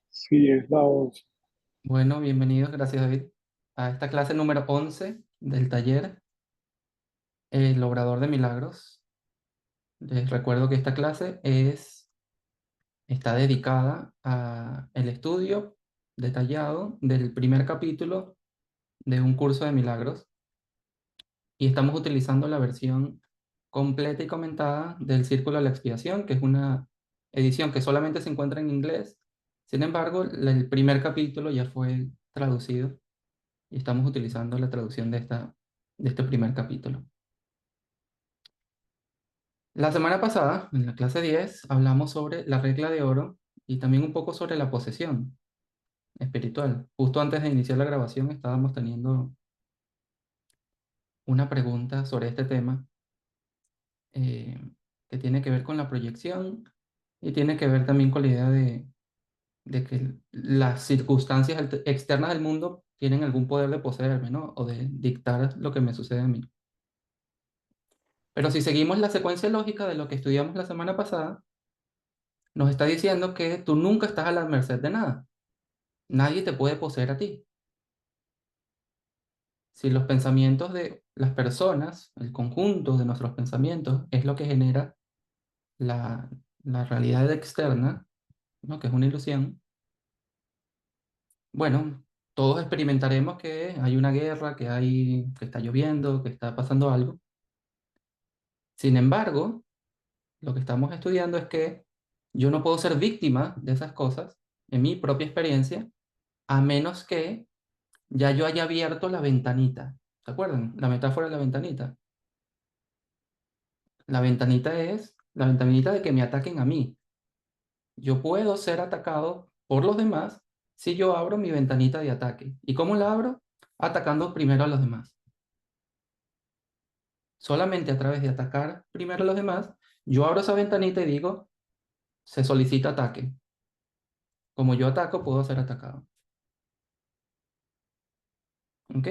Sí, es la 11. Bueno, bienvenidos, gracias David, a esta clase número 11 del taller El Obrador de Milagros. Les recuerdo que esta clase está dedicada a el estudio detallado del primer capítulo de un curso de milagros y estamos utilizando la versión completa y comentada del Círculo de la Expiación, que es una edición que solamente se encuentra en inglés. Sin embargo, el primer capítulo ya fue traducido y estamos utilizando la traducción de este primer capítulo. La semana pasada, en la clase 10 hablamos sobre la regla de oro y también un poco sobre la posesión espiritual. Justo antes de iniciar la grabación estábamos teniendo una pregunta sobre este tema eh, que tiene que ver con la proyección y tiene que ver también con la idea de que las circunstancias externas del mundo tienen algún poder de poseerme, ¿no? O de dictar lo que me sucede a mí. Pero si seguimos la secuencia lógica de lo que estudiamos la semana pasada, nos está diciendo que tú nunca estás a la merced de nada. Nadie te puede poseer a ti. Si los pensamientos de las personas, el conjunto de nuestros pensamientos, es lo que genera la, la realidad externa, ¿no? Que es una ilusión, bueno, todos experimentaremos que hay una guerra, que está lloviendo, que está pasando algo. Sin embargo, lo que estamos estudiando es que yo no puedo ser víctima de esas cosas en mi propia experiencia, a menos que ya yo haya abierto la ventanita. ¿Se acuerdan? La metáfora de la ventanita. La ventanita de que me ataquen a mí. Yo puedo ser atacado por los demás si yo abro mi ventanita de ataque. ¿Y cómo la abro? Atacando primero a los demás. Solamente a través de atacar primero a los demás, yo abro esa ventanita y digo, se solicita ataque. Como yo ataco, puedo ser atacado. ¿Ok?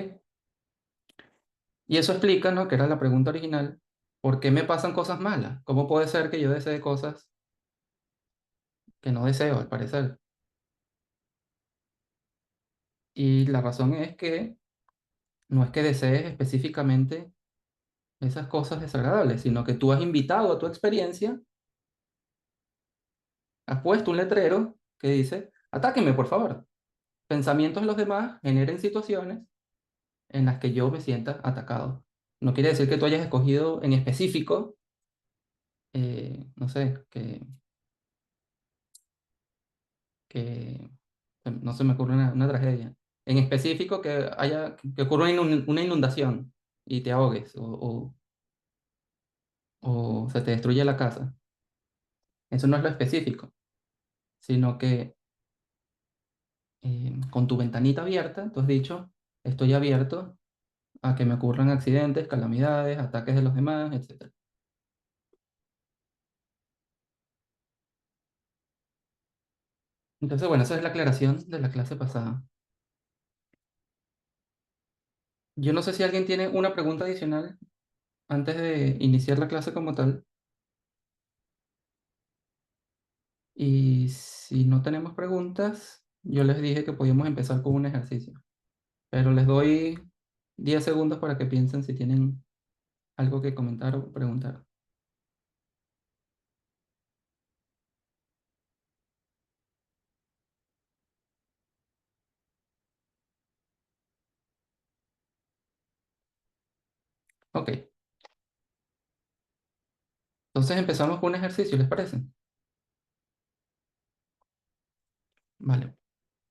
Y eso explica, ¿no? Que era la pregunta original. ¿Por qué me pasan cosas malas? ¿Cómo puede ser que yo desee cosas que no deseo, al parecer? Y la razón es que no es que desees específicamente esas cosas desagradables, sino que tú has invitado a tu experiencia, has puesto un letrero que dice, atáquenme, por favor. Pensamientos de los demás generen situaciones en las que yo me sienta atacado. No quiere decir que tú hayas escogido en específico, no sé, que no se me ocurre una tragedia. En específico que ocurra una inundación y te ahogues o se te destruye la casa. Eso no es lo específico, sino que con tu ventanita abierta, tú has dicho, estoy abierto a que me ocurran accidentes, calamidades, ataques de los demás, etc. Entonces, bueno, esa es la aclaración de la clase pasada. Yo no sé si alguien tiene una pregunta adicional antes de iniciar la clase como tal. Y si no tenemos preguntas, yo les dije que podíamos empezar con un ejercicio. Pero les doy 10 segundos para que piensen si tienen algo que comentar o preguntar. Ok, entonces empezamos con un ejercicio, ¿les parece? Vale,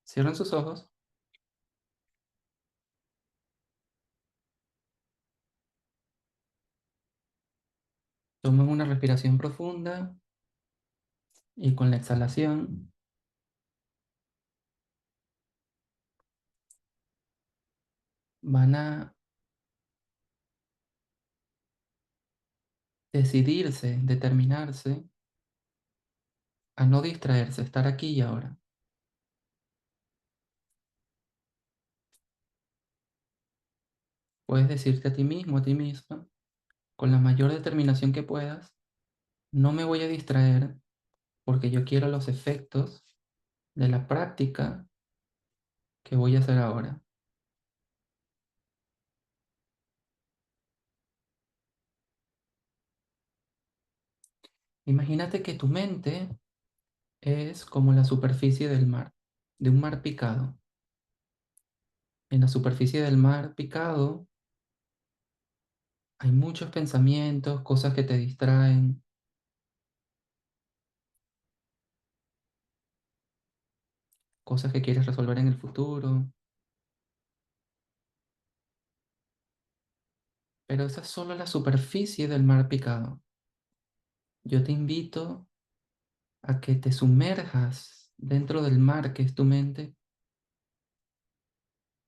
cierren sus ojos, tomen una respiración profunda y con la exhalación van a decidirse, determinarse a no distraerse, estar aquí y ahora. Puedes decirte a ti mismo, a ti misma, con la mayor determinación que puedas, no me voy a distraer porque yo quiero los efectos de la práctica que voy a hacer ahora. Imagínate que tu mente es como la superficie del mar, de un mar picado. En la superficie del mar picado hay muchos pensamientos, cosas que te distraen, cosas que quieres resolver en el futuro, pero esa es solo la superficie del mar picado. Yo te invito a que te sumerjas dentro del mar que es tu mente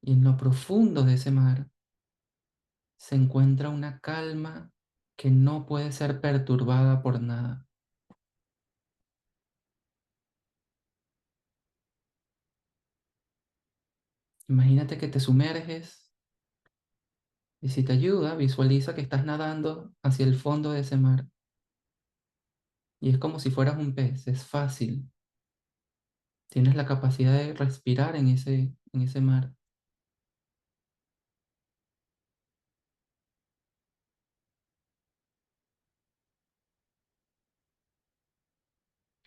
y en lo profundo de ese mar se encuentra una calma que no puede ser perturbada por nada. Imagínate que te sumerges y si te ayuda, visualiza que estás nadando hacia el fondo de ese mar y es como si fueras un pez, es fácil. Tienes la capacidad de respirar en ese mar.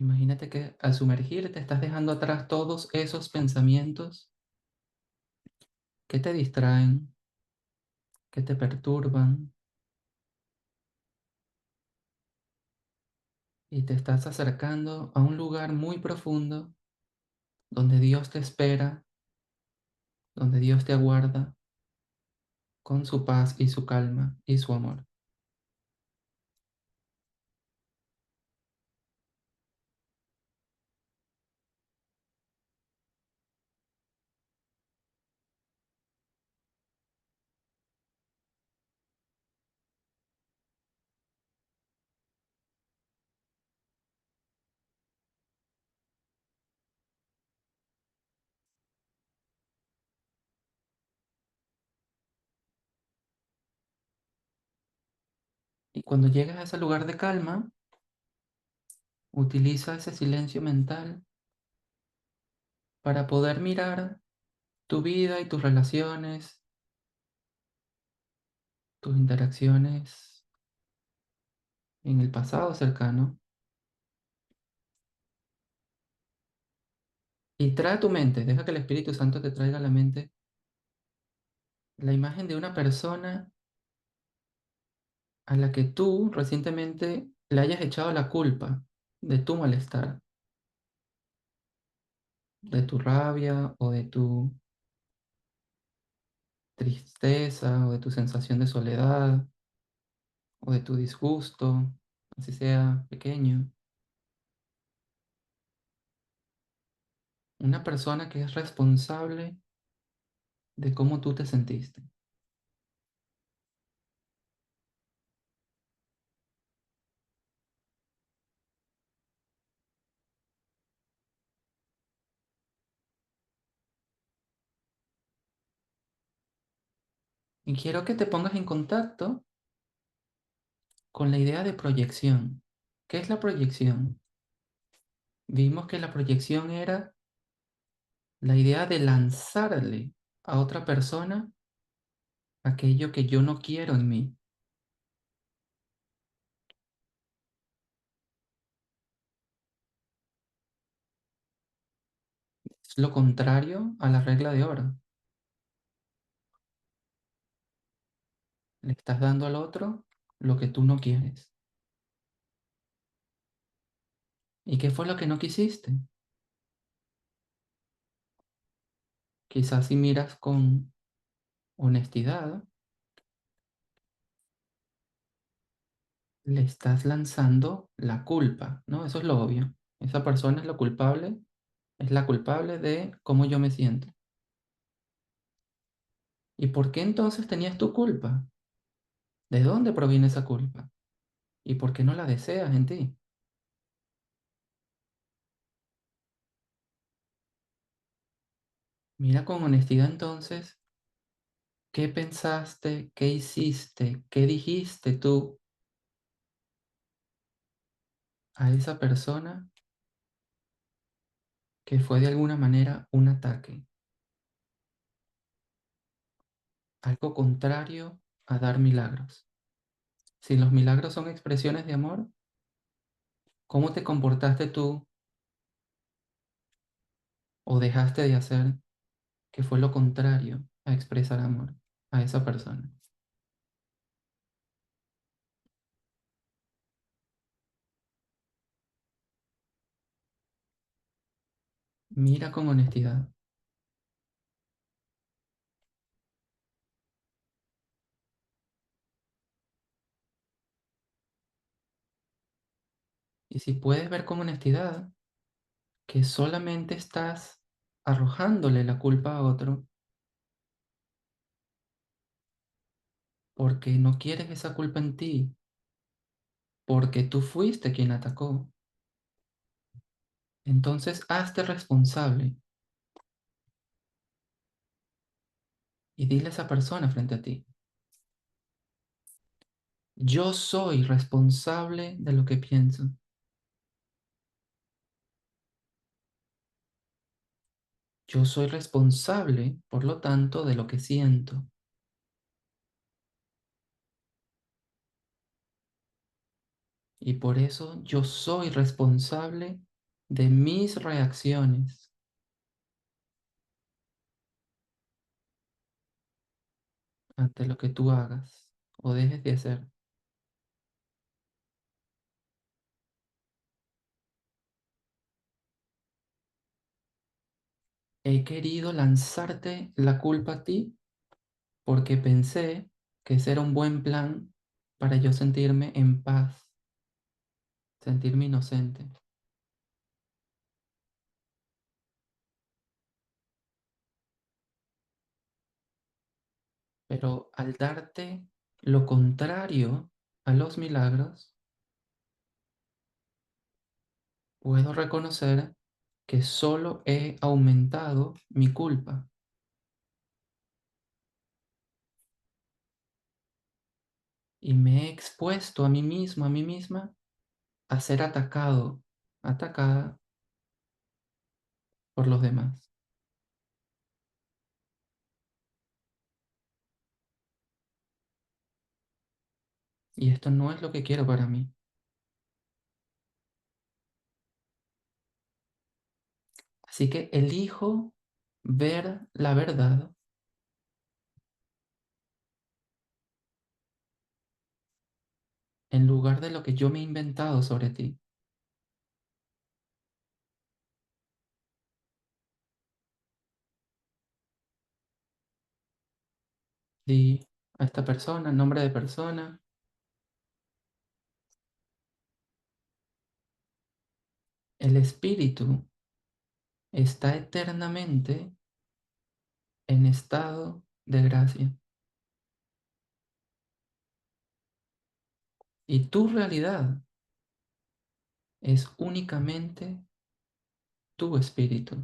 Imagínate que al sumergirte estás dejando atrás todos esos pensamientos que te distraen, que te perturban y te estás acercando a un lugar muy profundo donde Dios te espera, donde Dios te aguarda con su paz y su calma y su amor. Y cuando llegas a ese lugar de calma, utiliza ese silencio mental para poder mirar tu vida y tus relaciones, tus interacciones en el pasado cercano. Y trae a tu mente, deja que el Espíritu Santo te traiga a la mente la imagen de una persona a la que tú recientemente le hayas echado la culpa de tu malestar, de tu rabia o de tu tristeza o de tu sensación de soledad o de tu disgusto, así sea pequeño. Una persona que es responsable de cómo tú te sentiste. Y quiero que te pongas en contacto con la idea de proyección. ¿Qué es la proyección? Vimos que la proyección era la idea de lanzarle a otra persona aquello que yo no quiero en mí. Es lo contrario a la regla de oro. Le estás dando al otro lo que tú no quieres. ¿Y qué fue lo que no quisiste? Quizás si miras con honestidad, le estás lanzando la culpa, ¿no? Eso es lo obvio. Esa persona es la culpable de cómo yo me siento. ¿Y por qué entonces tenías tu culpa? ¿De dónde proviene esa culpa? ¿Y por qué no la deseas en ti? Mira con honestidad entonces qué pensaste, qué hiciste, qué dijiste tú a esa persona que fue de alguna manera un ataque, algo contrario a dar milagros. Si los milagros son expresiones de amor, ¿cómo te comportaste tú o dejaste de hacer que fue lo contrario a expresar amor a esa persona? Mira con honestidad. Y si puedes ver con honestidad que solamente estás arrojándole la culpa a otro porque no quieres esa culpa en ti, porque tú fuiste quien atacó, entonces hazte responsable y dile a esa persona frente a ti: yo soy responsable de lo que pienso. Yo soy responsable, por lo tanto, de lo que siento. Y por eso yo soy responsable de mis reacciones ante lo que tú hagas o dejes de hacer. He querido lanzarte la culpa a ti porque pensé que ese era un buen plan para yo sentirme en paz, sentirme inocente. Pero al darte lo contrario a los milagros, puedo reconocer que solo he aumentado mi culpa y me he expuesto a mí mismo, a mí misma, a ser atacado, atacada por los demás. Y esto no es lo que quiero para mí. Así que elijo ver la verdad en lugar de lo que yo me he inventado sobre ti. Di a esta persona, nombre de persona, el espíritu está eternamente en estado de gracia. Y tu realidad es únicamente tu espíritu.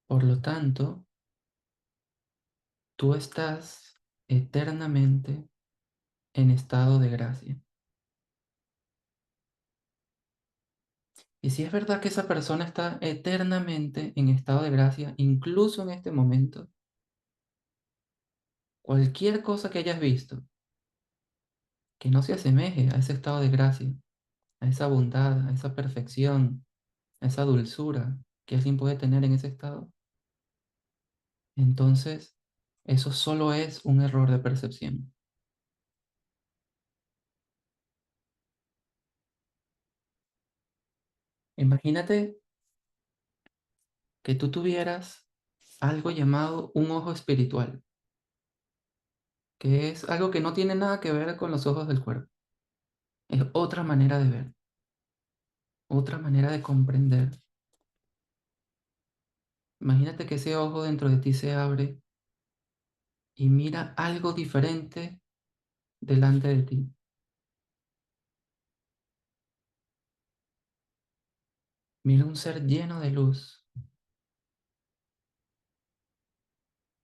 Por lo tanto, tú estás eternamente en estado de gracia. Y si es verdad que esa persona está eternamente en estado de gracia, incluso en este momento, cualquier cosa que hayas visto que no se asemeje a ese estado de gracia, a esa bondad, a esa perfección, a esa dulzura que alguien puede tener en ese estado, entonces eso solo es un error de percepción. Imagínate que tú tuvieras algo llamado un ojo espiritual, que es algo que no tiene nada que ver con los ojos del cuerpo. Es otra manera de ver, otra manera de comprender. Imagínate que ese ojo dentro de ti se abre y mira algo diferente delante de ti. Mira un ser lleno de luz.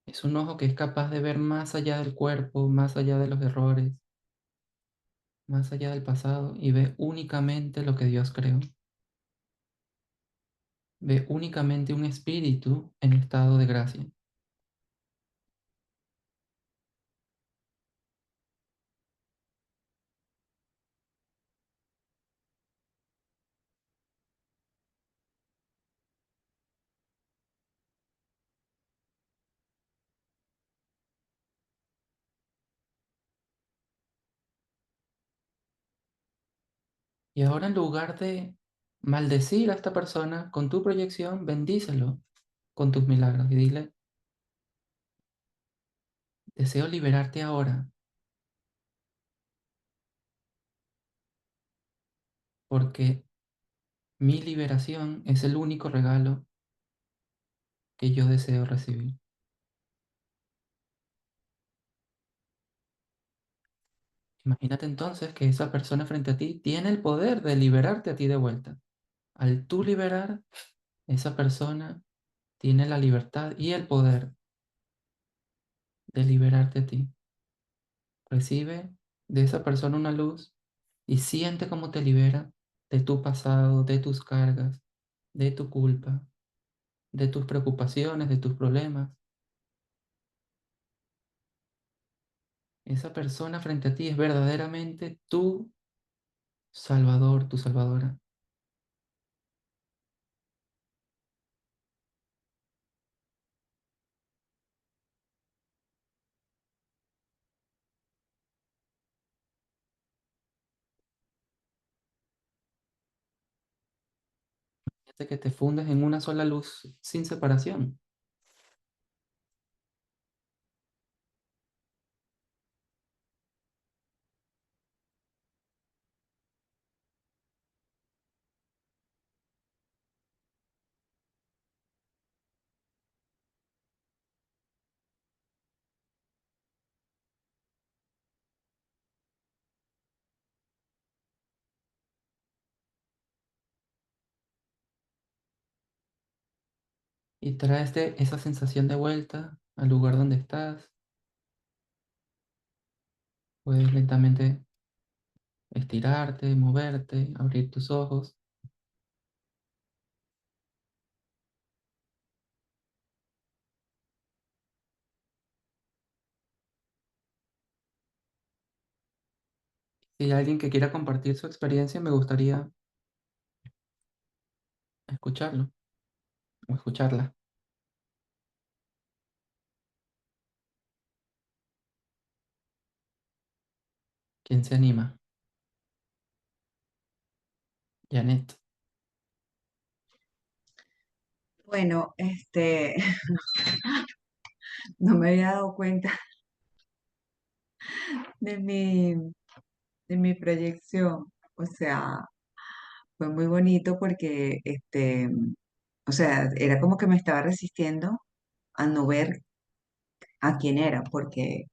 Es un ojo que es capaz de ver más allá del cuerpo, más allá de los errores. más allá del pasado y ve únicamente lo que Dios creó. Ve únicamente un espíritu en estado de gracia. Y ahora en lugar de maldecir a esta persona con tu proyección, bendícelo con tus milagros y dile, deseo liberarte ahora porque mi liberación es el único regalo que yo deseo recibir. Imagínate entonces que esa persona frente a ti tiene el poder de liberarte a ti de vuelta. Al tú liberar, esa persona tiene la libertad y el poder de liberarte a ti. Recibe de esa persona una luz y siente cómo te libera de tu pasado, de tus cargas, de tu culpa, de tus preocupaciones, de tus problemas. Esa persona frente a ti es verdaderamente tu salvador, tu salvadora. Fíjate que te fundes en una sola luz sin separación. Y traes esa sensación de vuelta al lugar donde estás. Puedes lentamente estirarte, moverte, abrir tus ojos. Si hay alguien que quiera compartir su experiencia, me gustaría escucharlo o escucharla. ¿Quién se anima? Janet. Bueno, no me había dado cuenta de mi proyección. O sea, fue muy bonito porque, o sea, era como que me estaba resistiendo a no ver a quién era, porque,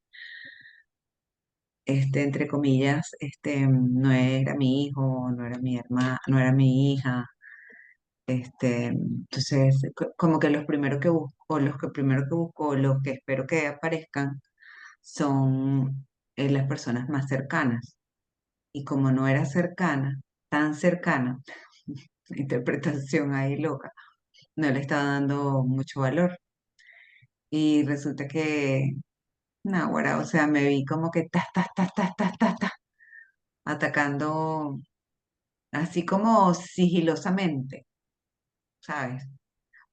entre comillas, no era mi hijo, no era mi hermana, no era mi hija. Entonces, como que los primeros que busco, los que primero que busco, los que espero que aparezcan, son las personas más cercanas. Y como no era cercana, tan cercana, interpretación ahí loca, no le estaba dando mucho valor. Y resulta que, náguara, o sea, me vi como que atacando así como sigilosamente, ¿sabes?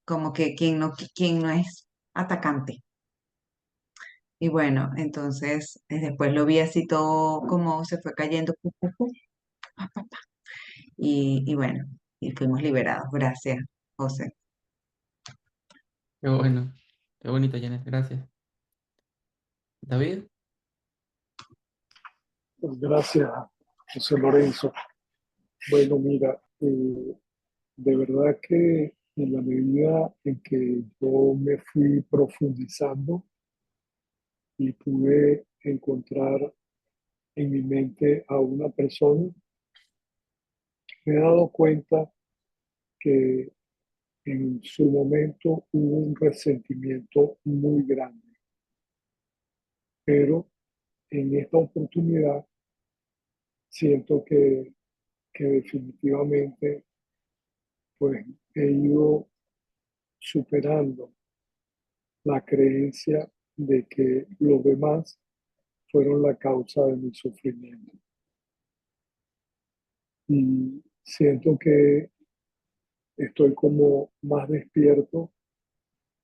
Como que quien no es atacante. Y bueno, entonces después lo vi así todo como se fue cayendo, pu, pu, pu, pa, pa, pa. Y bueno, y fuimos liberados. Gracias, José. Qué bueno. Qué bonito, Janet. Gracias. David. Pues gracias, José Lorenzo. Bueno, mira, de verdad que en la medida en que yo me fui profundizando y pude encontrar en mi mente a una persona, me he dado cuenta que en su momento hubo un resentimiento muy grande, pero en esta oportunidad siento que definitivamente pues he ido superando la creencia de que los demás fueron la causa de mi sufrimiento. Y siento que estoy como más despierto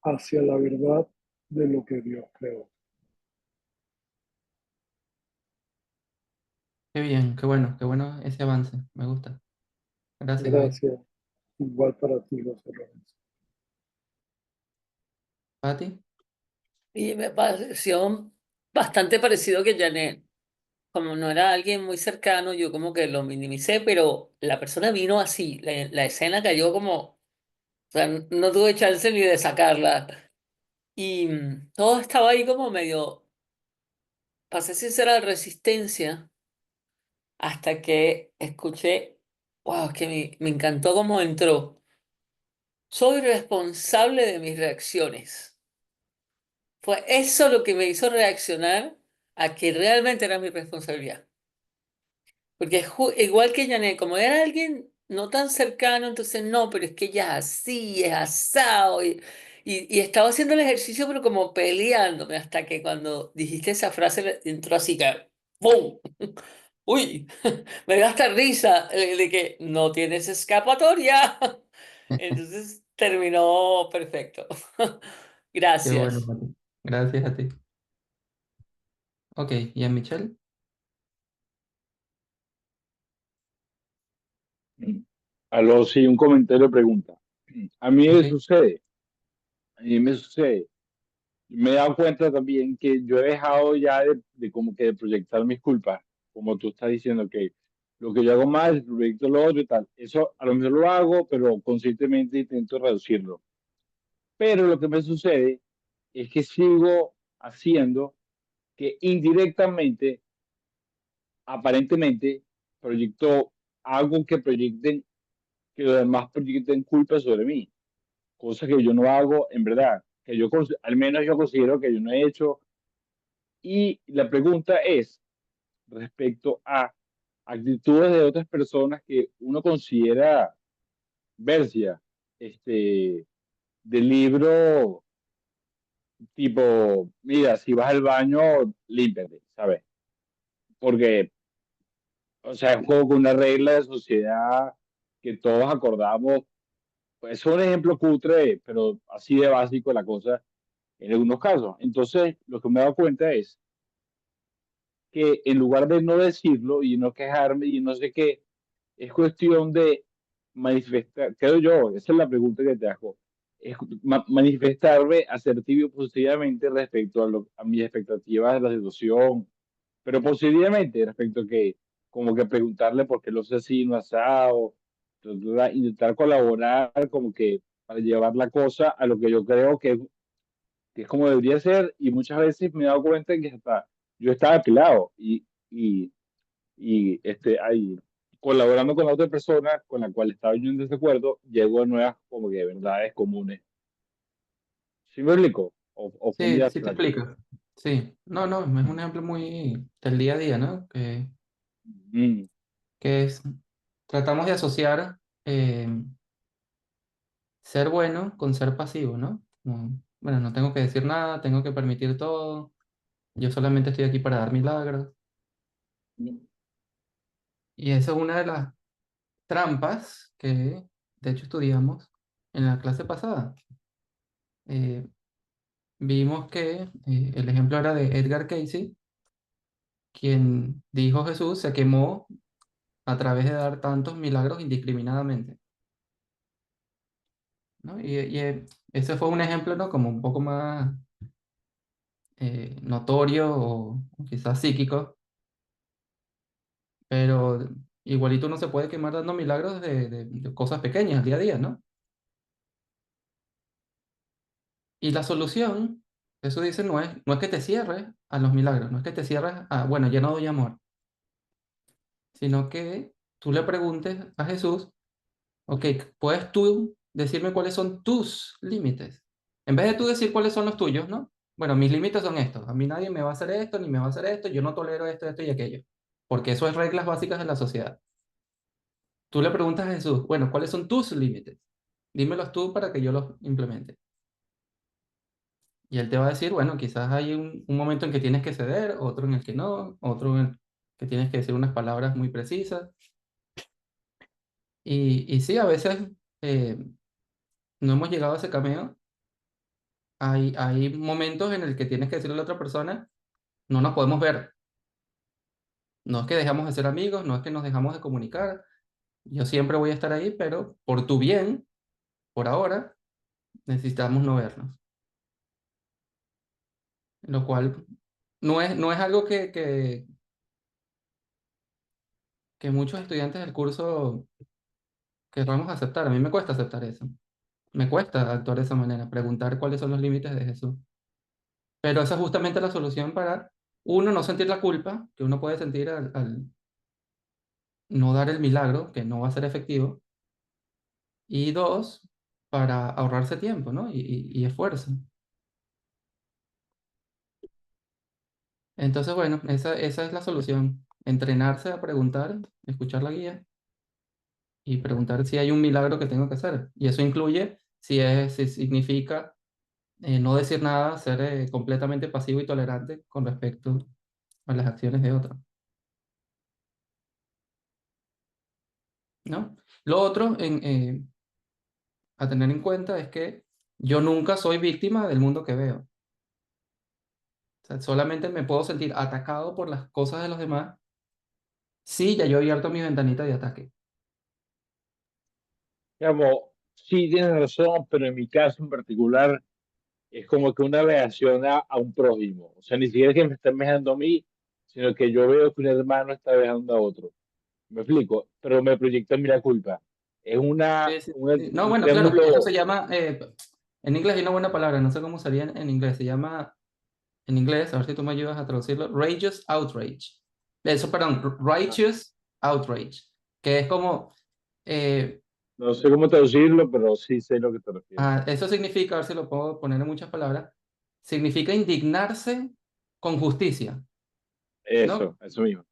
hacia la verdad de lo que Dios creó. qué bueno ese avance, me gusta. Gracias, David. Gracias. Igual para ti, José Lorenzo. Pati, Y me pareció bastante parecido que Janet. Como no era alguien muy cercano, yo como que lo minimicé, pero la persona vino así, la escena cayó como, o sea, no tuve chance ni de sacarla. Y todo estaba ahí como medio, pasé sin ser a resistencia, hasta que escuché, wow, que me encantó cómo entró. Soy responsable de mis reacciones. Fue eso lo que me hizo reaccionar a que realmente era mi responsabilidad. Porque igual que Janet, como era alguien no tan cercano, entonces no, pero es que ella es así, es asado. Y estaba haciendo el ejercicio, pero como peleándome, hasta que cuando dijiste esa frase entró así que ¡pum! ¡Uy! Me da hasta risa de que no tienes escapatoria. Entonces terminó perfecto. qué bueno, Gracias. Pati. Gracias a ti. Ok, ¿y a Michelle? Aló, sí, un comentario de pregunta. A mí me Ok, sucede, a mí me sucede. Me he dado cuenta también que yo he dejado ya de como que de proyectar mis culpas, como tú estás diciendo que lo que yo hago mal, proyecto lo otro y tal. Eso a lo mejor lo hago, pero conscientemente intento reducirlo. Pero lo que me sucede es que sigo haciendo que indirectamente, aparentemente, proyecto algo que proyecten, que los demás proyecten culpa sobre mí, cosas que yo no hago en verdad, que yo al menos yo considero que yo no he hecho. Y la pregunta es respecto a actitudes de otras personas que uno considera versia, este, del libro tipo, mira, si vas al baño, límpiate, ¿sabes? Porque, o sea, es como que una regla de sociedad que todos acordamos. Pues es un ejemplo cutre, pero así de básico la cosa en algunos casos. Entonces, lo que me he dado cuenta es que en lugar de no decirlo y no quejarme y no sé qué, es cuestión de manifestar, creo yo, esa es la pregunta que te hago, es manifestarme asertivo y positivamente respecto a mis expectativas de la situación, pero positivamente respecto a que, como que preguntarle por qué lo sé así, no asado, intentar colaborar como que para llevar la cosa a lo que yo creo que es como debería ser, y muchas veces me he dado cuenta de que hasta yo estaba pelado ahí colaborando con la otra persona con la cual estaba yo en desacuerdo, llego a nuevas como que verdades comunes. ¿Sí me explico? O fue muy sí, sí te abstracto. explico. Sí, no, no, es un ejemplo muy del día a día, ¿no? Mm, Que es, tratamos de asociar ser bueno con ser pasivo, ¿no? Bueno, no tengo que decir nada, tengo que permitir todo, yo solamente estoy aquí para dar milagros. Y esa es una de las trampas que, de hecho, estudiamos en la clase pasada. Eh, Vimos que el ejemplo era de Edgar Cayce, quien dijo Jesús se quemó a través de dar tantos milagros indiscriminadamente, ¿no? Ese fue un ejemplo, ¿no? Como un poco más notorio o quizás psíquico, pero igualito uno se puede quemar dando milagros de cosas pequeñas, día a día, ¿no? Y la solución, eso dice, no es que te cierres a los milagros, no es que te cierres a, bueno, ya no doy amor, sino que tú le preguntes a Jesús, ok, ¿puedes tú decirme cuáles son tus límites? En vez de tú decir cuáles son los tuyos, ¿no? Bueno, mis límites son estos. A mí nadie me va a hacer esto, ni me va a hacer esto. Yo no tolero esto, esto y aquello. porque eso es reglas básicas de la sociedad. Tú le preguntas a Jesús, bueno, ¿cuáles son tus límites? Dímelos tú para que yo los implemente. Y él te va a decir, bueno, quizás hay un momento en que tienes que ceder, otro en el que no, otro en el que tienes que decir unas palabras muy precisas. Y sí, a veces eh, no hemos llegado a ese camino. Hay momentos en el que tienes que decirle a la otra persona, no nos podemos ver. No es que dejamos de ser amigos, no es que nos dejamos de comunicar. Yo siempre voy a estar ahí, pero por tu bien, por ahora, necesitamos no vernos. Lo cual no es algo que muchos estudiantes del curso querramos aceptar. A mí me cuesta aceptar eso. Me cuesta actuar de esa manera, preguntar cuáles son los límites de Jesús. Pero esa es justamente la solución para, uno, no sentir la culpa que uno puede sentir al no dar el milagro, que no va a ser efectivo. Y dos, para ahorrarse tiempo, ¿no? Y esfuerzo. Entonces, bueno, esa es la solución. Entrenarse a preguntar, escuchar la guía y preguntar si hay un milagro que tengo que hacer. Y eso incluye si significa no decir nada, ser completamente pasivo y tolerante con respecto a las acciones de otros, ¿no? Lo otro a tener en cuenta es que yo nunca soy víctima del mundo que veo. O sea, solamente me puedo sentir atacado por las cosas de los demás si ya yo he abierto mi ventanita de ataque. Digamos, sí tienes razón, pero en mi caso en particular es como que una reacción a un prójimo. O sea, ni siquiera es que me estén vejando a mí, sino que yo veo que un hermano está vejando a otro. ¿Me explico? Pero me proyecta a mí la culpa. Es Sí, sí, sí. No, un bueno, claro, triángulo. eso se llama, en inglés hay una buena palabra, no sé cómo sería en inglés, se llama, en inglés, a ver si tú me ayudas a traducirlo, righteous outrage. Eso, perdón, Ah, righteous outrage, que es como, eh, no sé cómo traducirlo, pero sí sé lo que te refieres. eso significa, a ver si lo puedo poner en muchas palabras, significa indignarse con justicia, ¿no? Eso mismo.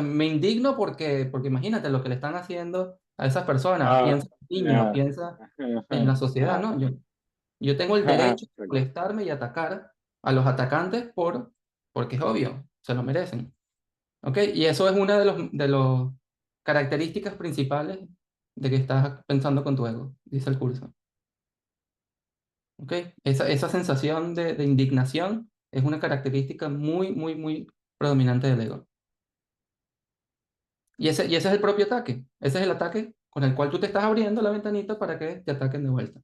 Me indigno porque imagínate lo que le están haciendo a esas personas, Ah, piensa en niños, ah, piensa en la sociedad, ah, ¿no? Yo tengo el ah, derecho de exacto. molestarme y atacar a los atacantes porque es obvio, se lo merecen. ¿Ok? Y eso es una de los características principales de que estás pensando con tu ego, dice el curso. ¿Ok? Esa sensación de indignación es una característica muy, muy, muy predominante del ego. Y ese es el propio ataque. Ese es el ataque con el cual tú te estás abriendo la ventanita para que te ataquen de vuelta.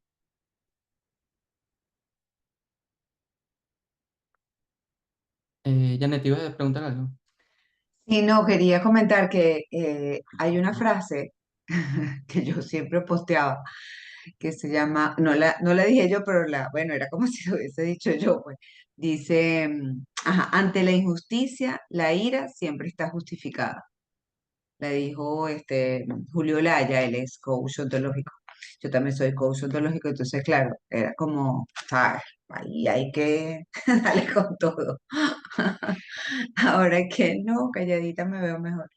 Janet, ¿te ibas a preguntar algo? Y no, quería comentar que hay una frase que yo siempre posteaba que se llama, no la dije yo, pero bueno, era como si lo hubiese dicho yo, pues. Dice, ajá, ante la injusticia, la ira siempre está justificada. La dijo Julio Laya, él es coach ontológico. Yo también soy coach ontológico, entonces, claro, era como, ¿sabes? Ahí hay que darle con todo. Ahora que no, calladita me veo mejor.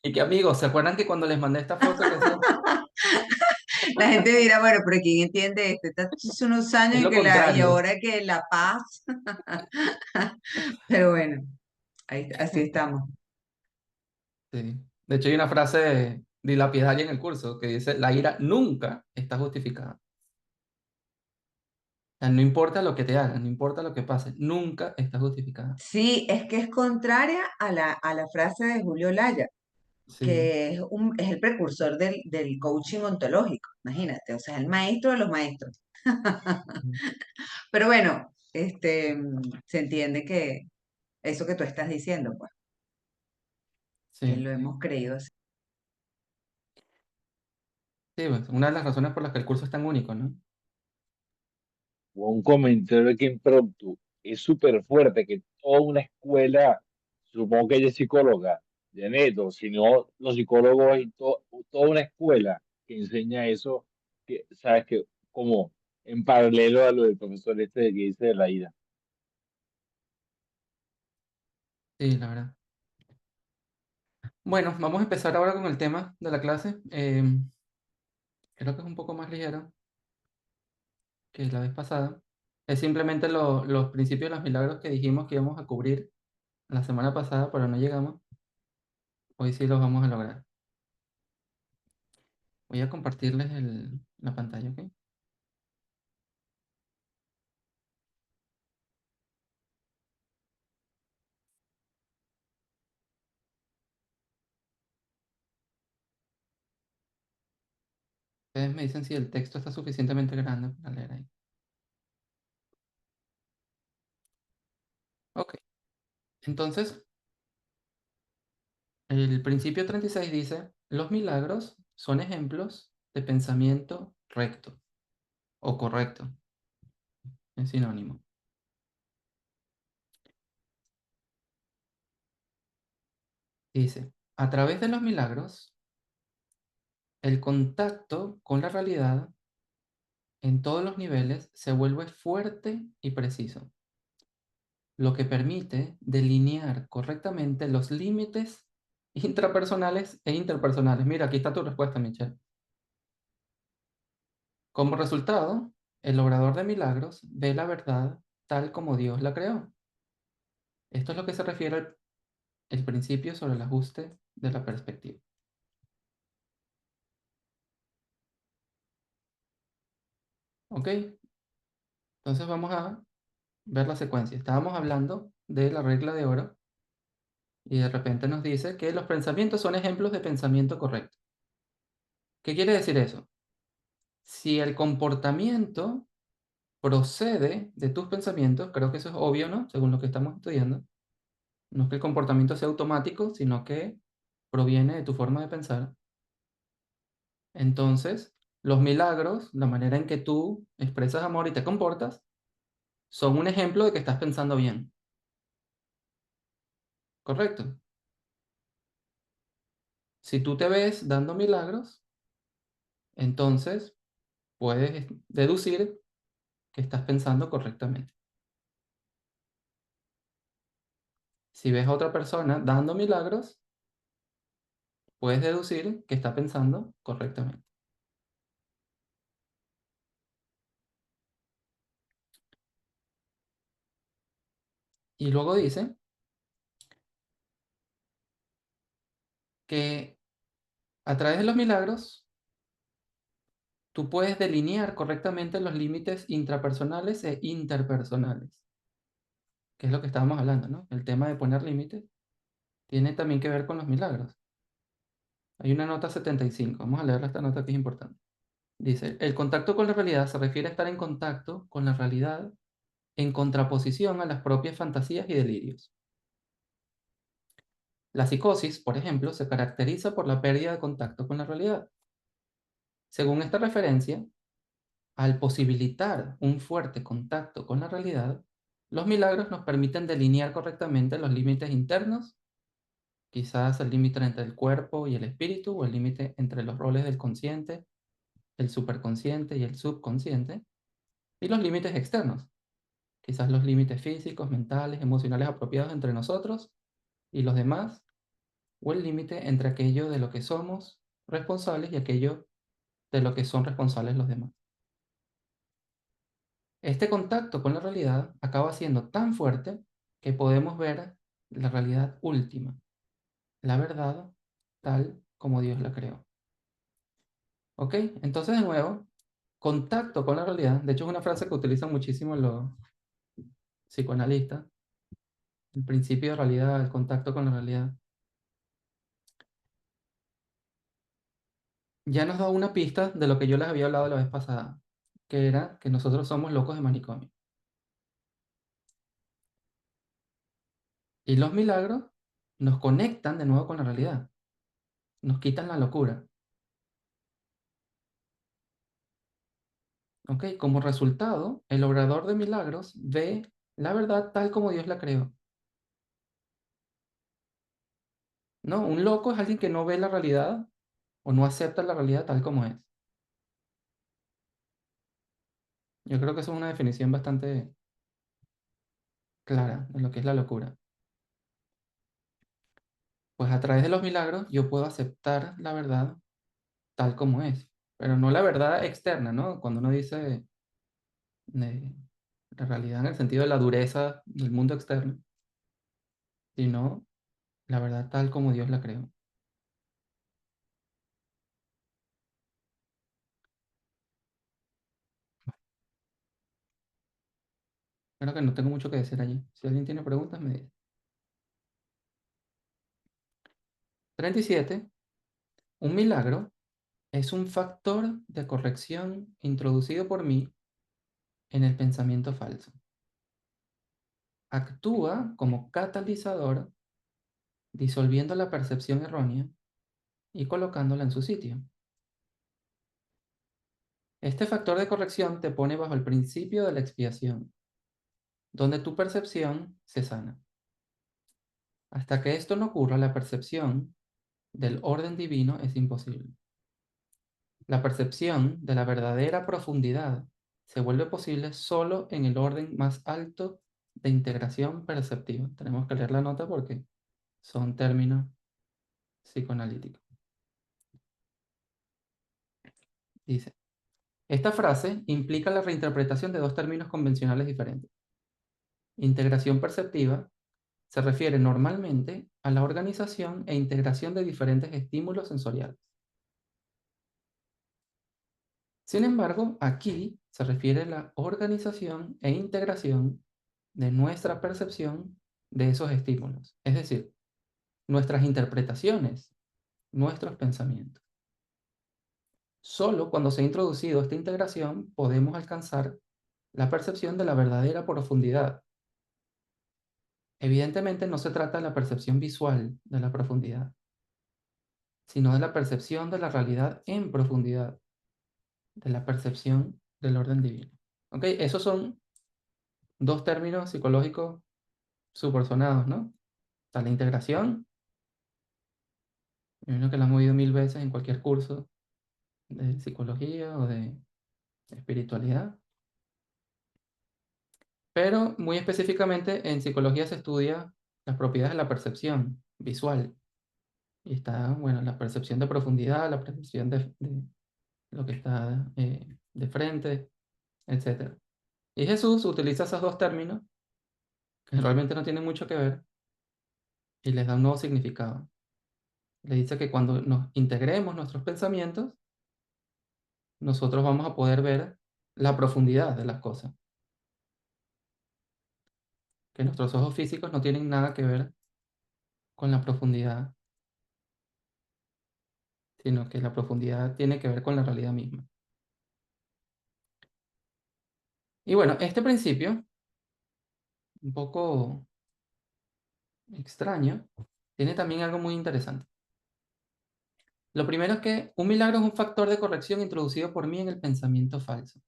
Y que amigos, ¿se acuerdan que cuando les mandé esta foto que decía, La gente dirá, bueno, pero ¿quién entiende esto? Estos son unos años es en lo que y contrario? ahora que la paz. Pero bueno, así estamos. Sí. De hecho, hay una frase dilapidaria en el curso que dice, la ira nunca está justificada. O sea, no importa lo que te hagan, no importa lo que pase, nunca está justificada. Sí, es que es contraria a la frase de Julio Laya, Sí. que es el precursor del coaching ontológico, imagínate, o sea, el maestro de los maestros. Pero bueno, se entiende que eso que tú estás diciendo, pues, que Sí. lo hemos creído así. Sí, pues, una de las razones por las que el curso es tan único, ¿no? O un comentario que impromptu. Es súper fuerte que toda una escuela, supongo que ella es psicóloga, de neto, sino los psicólogos y toda una escuela que enseña eso, que sabes que como en paralelo a lo del profesor este de que dice de la ira. Sí, la verdad. Bueno, vamos a empezar ahora con el tema de la clase. Creo que es un poco más ligero que la vez pasada. Es simplemente los principios de los milagros que dijimos que íbamos a cubrir la semana pasada, pero no llegamos. Hoy sí los vamos a lograr. Voy a compartirles la pantalla, ¿ok? Ustedes me dicen si el texto está suficientemente grande para leer ahí. Ok, entonces, el principio 36 dice, los milagros son ejemplos de pensamiento recto o correcto, es sinónimo. Dice, a través de los milagros, el contacto con la realidad en todos los niveles se vuelve fuerte y preciso, lo que permite delinear correctamente los límites intrapersonales e interpersonales. Mira, aquí está tu respuesta, Michelle. Como resultado, el obrador de milagros ve la verdad tal como Dios la creó. Esto es lo que se refiere al el principio sobre el ajuste de la perspectiva. ¿Ok? Entonces vamos a ver la secuencia. Estábamos hablando de la regla de oro y de repente nos dice que los pensamientos son ejemplos de pensamiento correcto. ¿Qué quiere decir eso? Si el comportamiento procede de tus pensamientos, creo que eso es obvio, ¿no? Según lo que estamos estudiando. No es que el comportamiento sea automático, sino que proviene de tu forma de pensar. Entonces, los milagros, la manera en que tú expresas amor y te comportas, son un ejemplo de que estás pensando bien. ¿Correcto? Si tú te ves dando milagros, entonces puedes deducir que estás pensando correctamente. Si ves a otra persona dando milagros, puedes deducir que está pensando correctamente. Y luego dice que a través de los milagros, tú puedes delinear correctamente los límites intrapersonales e interpersonales, que es lo que estábamos hablando, ¿no? El tema de poner límites tiene también que ver con los milagros. Hay una nota 75. Vamos a leer esta nota que es importante. Dice, el contacto con la realidad se refiere a estar en contacto con la realidad en contraposición a las propias fantasías y delirios. La psicosis, por ejemplo, se caracteriza por la pérdida de contacto con la realidad. Según esta referencia, al posibilitar un fuerte contacto con la realidad, los milagros nos permiten delinear correctamente los límites internos, quizás el límite entre el cuerpo y el espíritu, o el límite entre los roles del consciente, el superconsciente y el subconsciente, y los límites externos, quizás los límites físicos, mentales, emocionales apropiados entre nosotros y los demás, o el límite entre aquello de lo que somos responsables y aquello de lo que son responsables los demás. Este contacto con la realidad acaba siendo tan fuerte que podemos ver la realidad última, la verdad tal como Dios la creó. ¿Ok? Entonces, de nuevo, contacto con la realidad, de hecho es una frase que utilizan muchísimo los psicoanalistas, el principio de realidad, el contacto con la realidad. Ya nos da una pista de lo que yo les había hablado la vez pasada, que era que nosotros somos locos de manicomio. Y los milagros nos conectan de nuevo con la realidad, nos quitan la locura. ¿Ok? Como resultado, el obrador de milagros ve la verdad tal como Dios la creó. ¿No? Un loco es alguien que no ve la realidad o no acepta la realidad tal como es. Yo creo que eso es una definición bastante clara de lo que es la locura. pues a través de los milagros yo puedo aceptar la verdad tal como es, pero no la verdad externa, ¿no? Cuando uno dice la realidad en el sentido de la dureza del mundo externo, sino la verdad tal como Dios la creó. Creo que no tengo mucho que decir allí. Si alguien tiene preguntas, me dice. 37. Un milagro es un factor de corrección introducido por mí en el pensamiento falso. Actúa como catalizador, disolviendo la percepción errónea y colocándola en su sitio. Este factor de corrección te pone bajo el principio de la expiación, donde tu percepción se sana. Hasta que esto no ocurra, la percepción del orden divino es imposible. La percepción de la verdadera profundidad se vuelve posible solo en el orden más alto de integración perceptiva. Tenemos que leer la nota porque son términos psicoanalíticos. Dice, esta frase implica la reinterpretación de dos términos convencionales diferentes. Integración perceptiva se refiere normalmente a la organización e integración de diferentes estímulos sensoriales. Sin embargo, aquí se refiere a la organización e integración de nuestra percepción de esos estímulos, es decir, nuestras interpretaciones, nuestros pensamientos. Solo cuando se ha introducido esta integración podemos alcanzar la percepción de la verdadera profundidad. Evidentemente no se trata de la percepción visual de la profundidad, sino de la percepción de la realidad en profundidad, de la percepción del orden divino. ¿Ok? Esos son dos términos psicológicos supersonados, ¿no? Está la integración, me imagino que la hemos oído 1000 veces en cualquier curso de psicología o de espiritualidad. Pero muy específicamente en psicología se estudia las propiedades de la percepción visual. Y está, bueno, la percepción de profundidad, la percepción de lo que está de frente, etc. Y Jesús utiliza esos dos términos que realmente no tienen mucho que ver y les da un nuevo significado. Le dice que cuando nos integremos nuestros pensamientos, nosotros vamos a poder ver la profundidad de las cosas. Que nuestros ojos físicos no tienen nada que ver con la profundidad, sino que la profundidad tiene que ver con la realidad misma. Y bueno, este principio, un poco extraño, tiene también algo muy interesante. Lo primero es que un milagro es un factor de corrección introducido por mí en el pensamiento falso.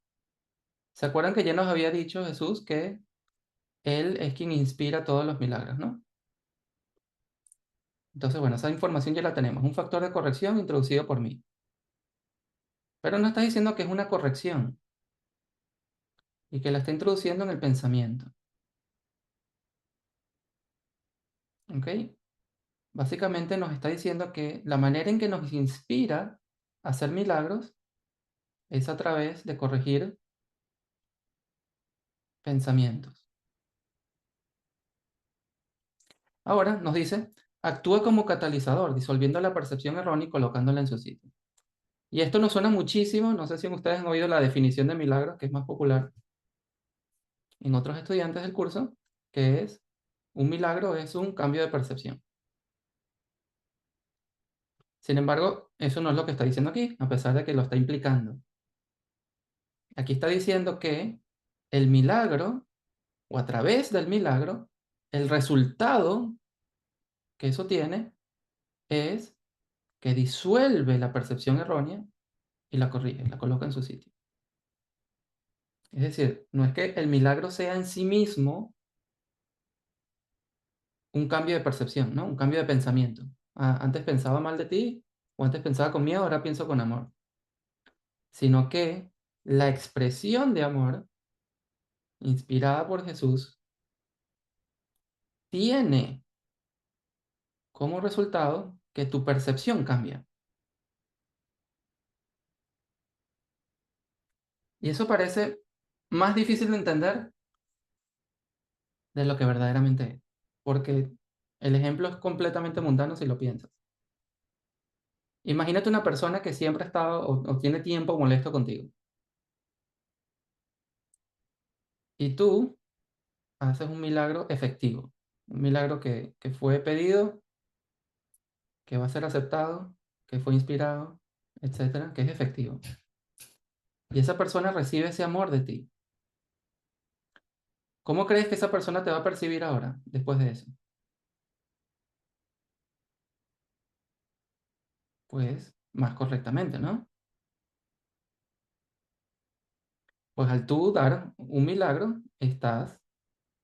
¿Se acuerdan que ya nos había dicho Jesús que Él es quien inspira todos los milagros, ¿no? Entonces, bueno, esa información ya la tenemos. Un factor de corrección introducido por mí. Pero no está diciendo que es una corrección y que la está introduciendo en el pensamiento. ¿Ok? Básicamente nos está diciendo que la manera en que nos inspira a hacer milagros es a través de corregir pensamientos. Ahora nos dice, actúa como catalizador, disolviendo la percepción errónea y colocándola en su sitio. Y esto nos suena muchísimo, no sé si ustedes han oído la definición de milagro, que es más popular en otros estudiantes del curso, que es, un milagro es un cambio de percepción. Sin embargo, eso no es lo que está diciendo aquí, a pesar de que lo está implicando. Aquí está diciendo que el milagro, o a través del milagro, el resultado que eso tiene es que disuelve la percepción errónea y la corrige, la coloca en su sitio. Es decir, no es que el milagro sea en sí mismo un cambio de percepción, ¿no? Un cambio de pensamiento. Ah, antes pensaba mal de ti, o antes pensaba con miedo, ahora pienso con amor. Sino que la expresión de amor, inspirada por Jesús, tiene como resultado que tu percepción cambia. Y eso parece más difícil de entender de lo que verdaderamente es, porque el ejemplo es completamente mundano si lo piensas. Imagínate una persona que siempre ha estado o tiene tiempo molesto contigo. Y tú haces un milagro efectivo, un milagro que fue pedido, que va a ser aceptado, que fue inspirado, etcétera, que es efectivo. Y esa persona recibe ese amor de ti. ¿Cómo crees que esa persona te va a percibir ahora, después de eso? Pues más correctamente, ¿no? Pues al tú dar un milagro, estás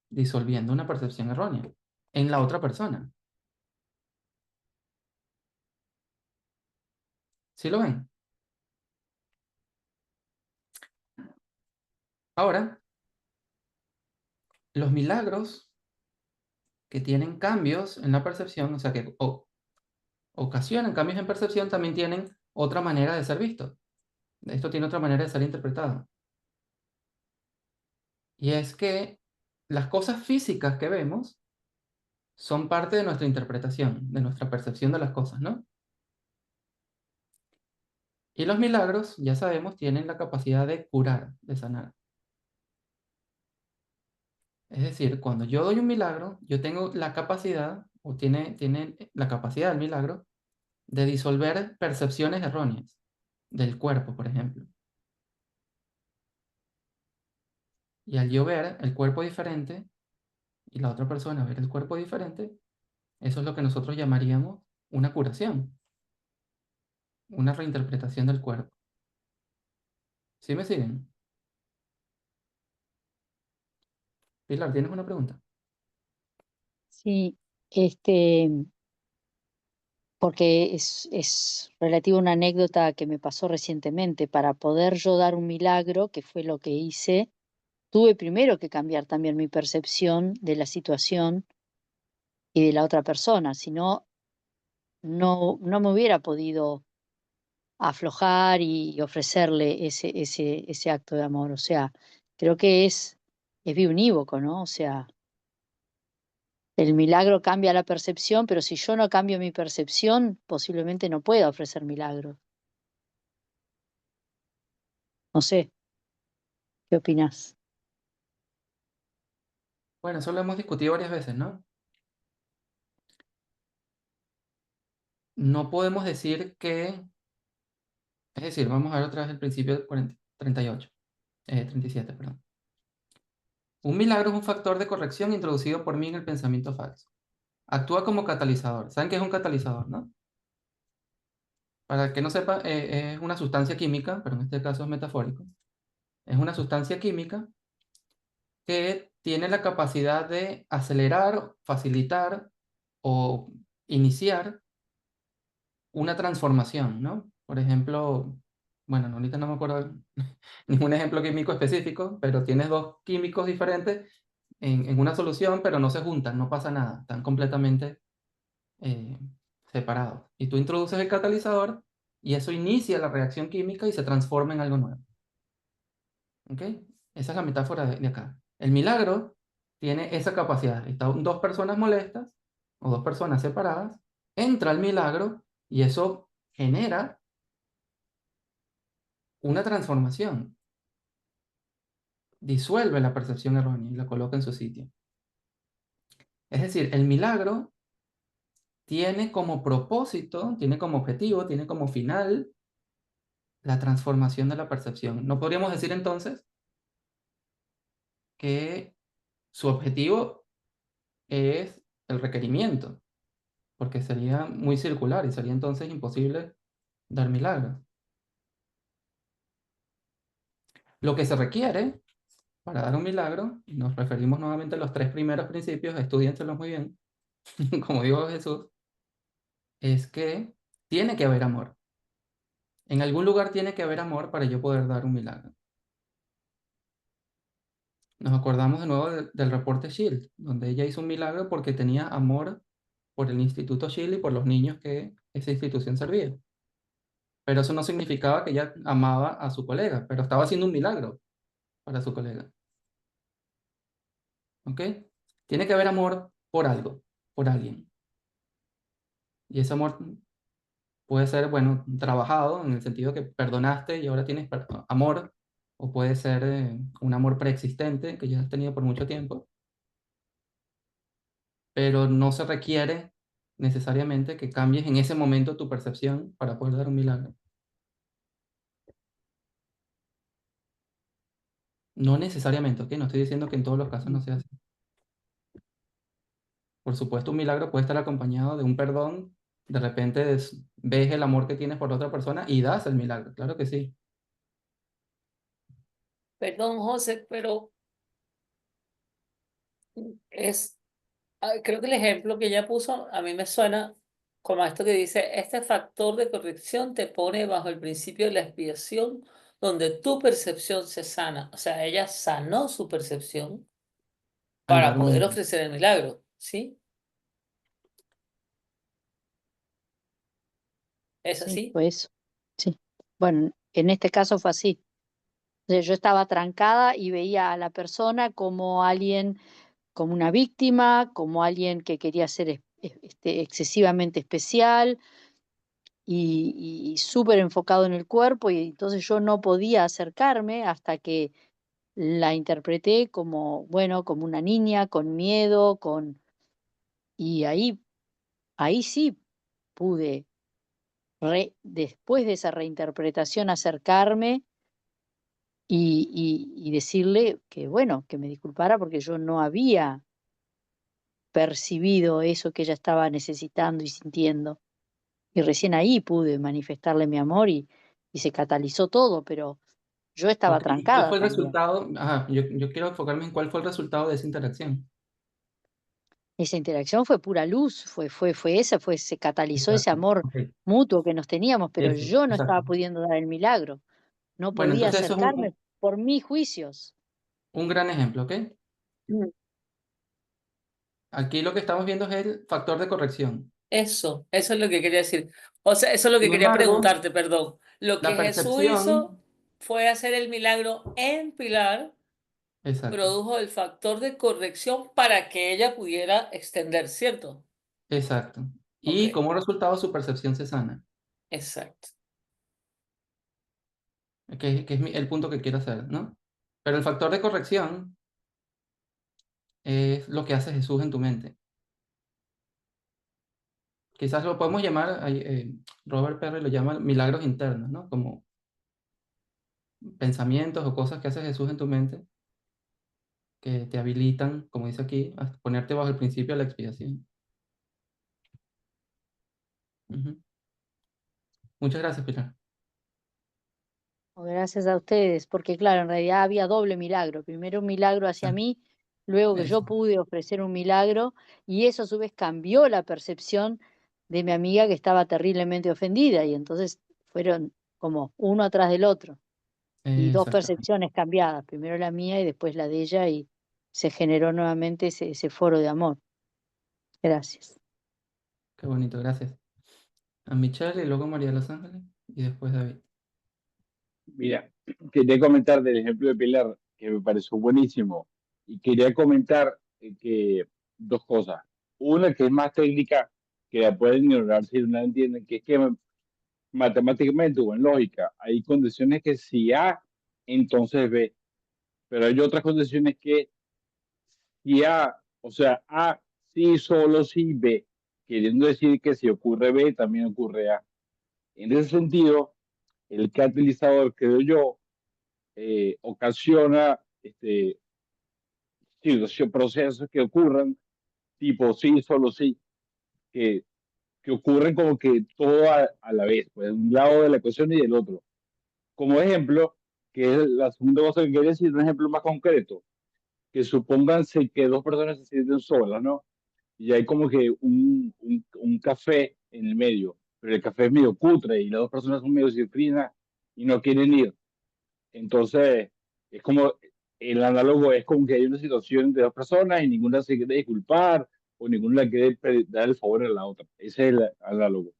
disolviendo una percepción errónea en la otra persona. ¿Sí lo ven? Ahora, los milagros que tienen cambios en la percepción, o sea, que ocasionan cambios en percepción, también tienen otra manera de ser visto. Esto tiene otra manera de ser interpretado. Y es que las cosas físicas que vemos son parte de nuestra interpretación, de nuestra percepción de las cosas, ¿no? Y los milagros, ya sabemos, tienen la capacidad de curar, de sanar. Es decir, cuando yo doy un milagro, yo tengo la capacidad, o tiene la capacidad del milagro, de disolver percepciones erróneas del cuerpo, por ejemplo. Y al yo ver el cuerpo diferente y la otra persona ver el cuerpo diferente, eso es lo que nosotros llamaríamos una curación, una reinterpretación del cuerpo. ¿Sí me siguen? Pilar, ¿tienes una pregunta? Sí, porque es relativo a una anécdota que me pasó recientemente. Para poder yo dar un milagro, que fue lo que hice, tuve primero que cambiar también mi percepción de la situación y de la otra persona, si no, no me hubiera podido aflojar y ofrecerle ese acto de amor. O sea, creo que es biunívoco, ¿no? O sea, el milagro cambia la percepción, pero si yo no cambio mi percepción, posiblemente no pueda ofrecer milagros. No sé, ¿qué opinás? Bueno, eso lo hemos discutido varias veces, ¿no? No podemos decir que, es decir, vamos a ver otra vez el principio de 38, 37, perdón. Un milagro es un factor de corrección introducido por mí en el pensamiento falso. Actúa como catalizador. ¿Saben qué es un catalizador, no? Para el que no sepa, es una sustancia química, pero en este caso es metafórico. Es una sustancia química que tiene la capacidad de acelerar, facilitar o iniciar una transformación, ¿no? Por ejemplo, bueno, ahorita no me acuerdo ningún ejemplo químico específico, pero tienes dos químicos diferentes en una solución, pero no se juntan, no pasa nada, están completamente eh, separados. Y tú introduces el catalizador y eso inicia la reacción química y se transforma en algo nuevo. ¿Ok? Esa es la metáfora de acá. El milagro tiene esa capacidad. Están dos personas molestas o dos personas separadas, entra el milagro y eso genera una transformación. Disuelve la percepción errónea y la coloca en su sitio. Es decir, el milagro tiene como propósito, tiene como objetivo, tiene como final la transformación de la percepción. No podríamos decir entonces que su objetivo es el requerimiento, porque sería muy circular y sería entonces imposible dar milagros. Lo que se requiere para dar un milagro, y nos referimos nuevamente a los tres primeros principios, estudiánselos muy bien, como dijo Jesús, es que tiene que haber amor. En algún lugar tiene que haber amor para yo poder dar un milagro. Nos acordamos de nuevo del reporte Shield, donde ella hizo un milagro porque tenía amor por el Instituto Chile y por los niños que esa institución servía. Pero eso no significaba que ella amaba a su colega, pero estaba haciendo un milagro para su colega. ¿Ok? Tiene que haber amor por algo, por alguien. Y ese amor puede ser, bueno, trabajado en el sentido que perdonaste y ahora tienes amor, o puede ser un amor preexistente que ya has tenido por mucho tiempo, pero no se requiere necesariamente que cambies en ese momento tu percepción para poder dar un milagro. No necesariamente, ¿ok? No estoy diciendo que en todos los casos no sea así. Por supuesto, un milagro puede estar acompañado de un perdón. De repente ves el amor que tienes por otra persona y das el milagro. Claro que sí. Perdón, José, pero es, creo que el ejemplo que ella puso a mí me suena como a esto que dice, este factor de corrección te pone bajo el principio de la expiación, donde tu percepción se sana. O sea, ella sanó su percepción Al para dar un poder milagro. ofrecer el milagro, ¿sí? ¿Es Sí, así? fue eso. Sí. Bueno, en este caso fue así. O sea, yo estaba trancada y veía a la persona como alguien, como una víctima, como alguien que quería ser excesivamente especial y súper enfocado en el cuerpo, y entonces yo no podía acercarme hasta que la interpreté como, bueno, como una niña, con miedo, y ahí sí pude, después de esa reinterpretación, acercarme y decirle que, bueno, que me disculpara porque yo no había percibido eso que ella estaba necesitando y sintiendo. Y recién ahí pude manifestarle mi amor y se catalizó todo, pero yo estaba Ok, ¿y cuál trancada fue el también. resultado? Ajá, yo quiero enfocarme en cuál fue el resultado de esa interacción. Esa interacción fue pura luz, se catalizó ese Exacto. amor Ok, mutuo que nos teníamos, pero eso, yo no estaba exacto. pudiendo dar el milagro, no Bueno, podía entonces eso es acercarme por mis juicios. un gran ejemplo, ¿ok? Mm. Aquí lo que estamos viendo es el factor de corrección. Eso es lo que quería decir. O sea, eso es lo que Sin quería embargo, preguntarte, perdón. Lo la que Jesús hizo percepción, fue hacer el milagro en Pilar, exacto, produjo el factor de corrección para que ella pudiera extender, ¿cierto? exacto. Ok, Y como resultado su percepción se sana, exacto. que es el punto que quiero hacer, ¿no? Pero el factor de corrección es lo que hace Jesús en tu mente. Quizás lo podemos llamar, Robert Perry lo llama milagros internos, ¿no? Como pensamientos o cosas que hace Jesús en tu mente que te habilitan, como dice aquí, a ponerte bajo el principio de la expiación. Ujú. Muchas gracias, Pilar. Gracias a ustedes, porque claro, en realidad había doble milagro. Primero un milagro hacia Exacto. mí, luego que yo Eso, pude ofrecer un milagro, y eso a su vez cambió la percepción de mi amiga que estaba terriblemente ofendida, y entonces fueron como uno atrás del otro, y dos exactamente. percepciones cambiadas, primero la mía y después la de ella, y se generó nuevamente ese foro de amor. Gracias. Qué bonito, gracias. A Michelle y luego María de Los Ángeles y después David. Mira, quería comentar del ejemplo de Pilar, que me pareció buenísimo, y quería comentar que dos cosas. Una que es más técnica, que la pueden ignorar si no la entienden, que es que matemáticamente o en lógica hay condiciones que si A, entonces B, pero hay otras condiciones que si A, o sea, A sí, solo si B, queriendo decir que si ocurre B, también ocurre A. En ese sentido, el catalizador, creo yo, ocasiona procesos que ocurran tipo sí, solo sí, que, que ocurren como que todo a la vez, pues de un lado de la ecuación y del otro. Como ejemplo, que es la segunda cosa que quería decir, un ejemplo más concreto, que supónganse que dos personas se sienten solas, ¿no? Y hay como que un café en el medio, pero el café es medio cutre y las dos personas son medio cifrinas y no quieren ir. Entonces, es como el análogo es como que hay una situación de dos personas y ninguna se quiere disculpar o ninguna le quiere dar el favor a la otra. Ese es el análogo.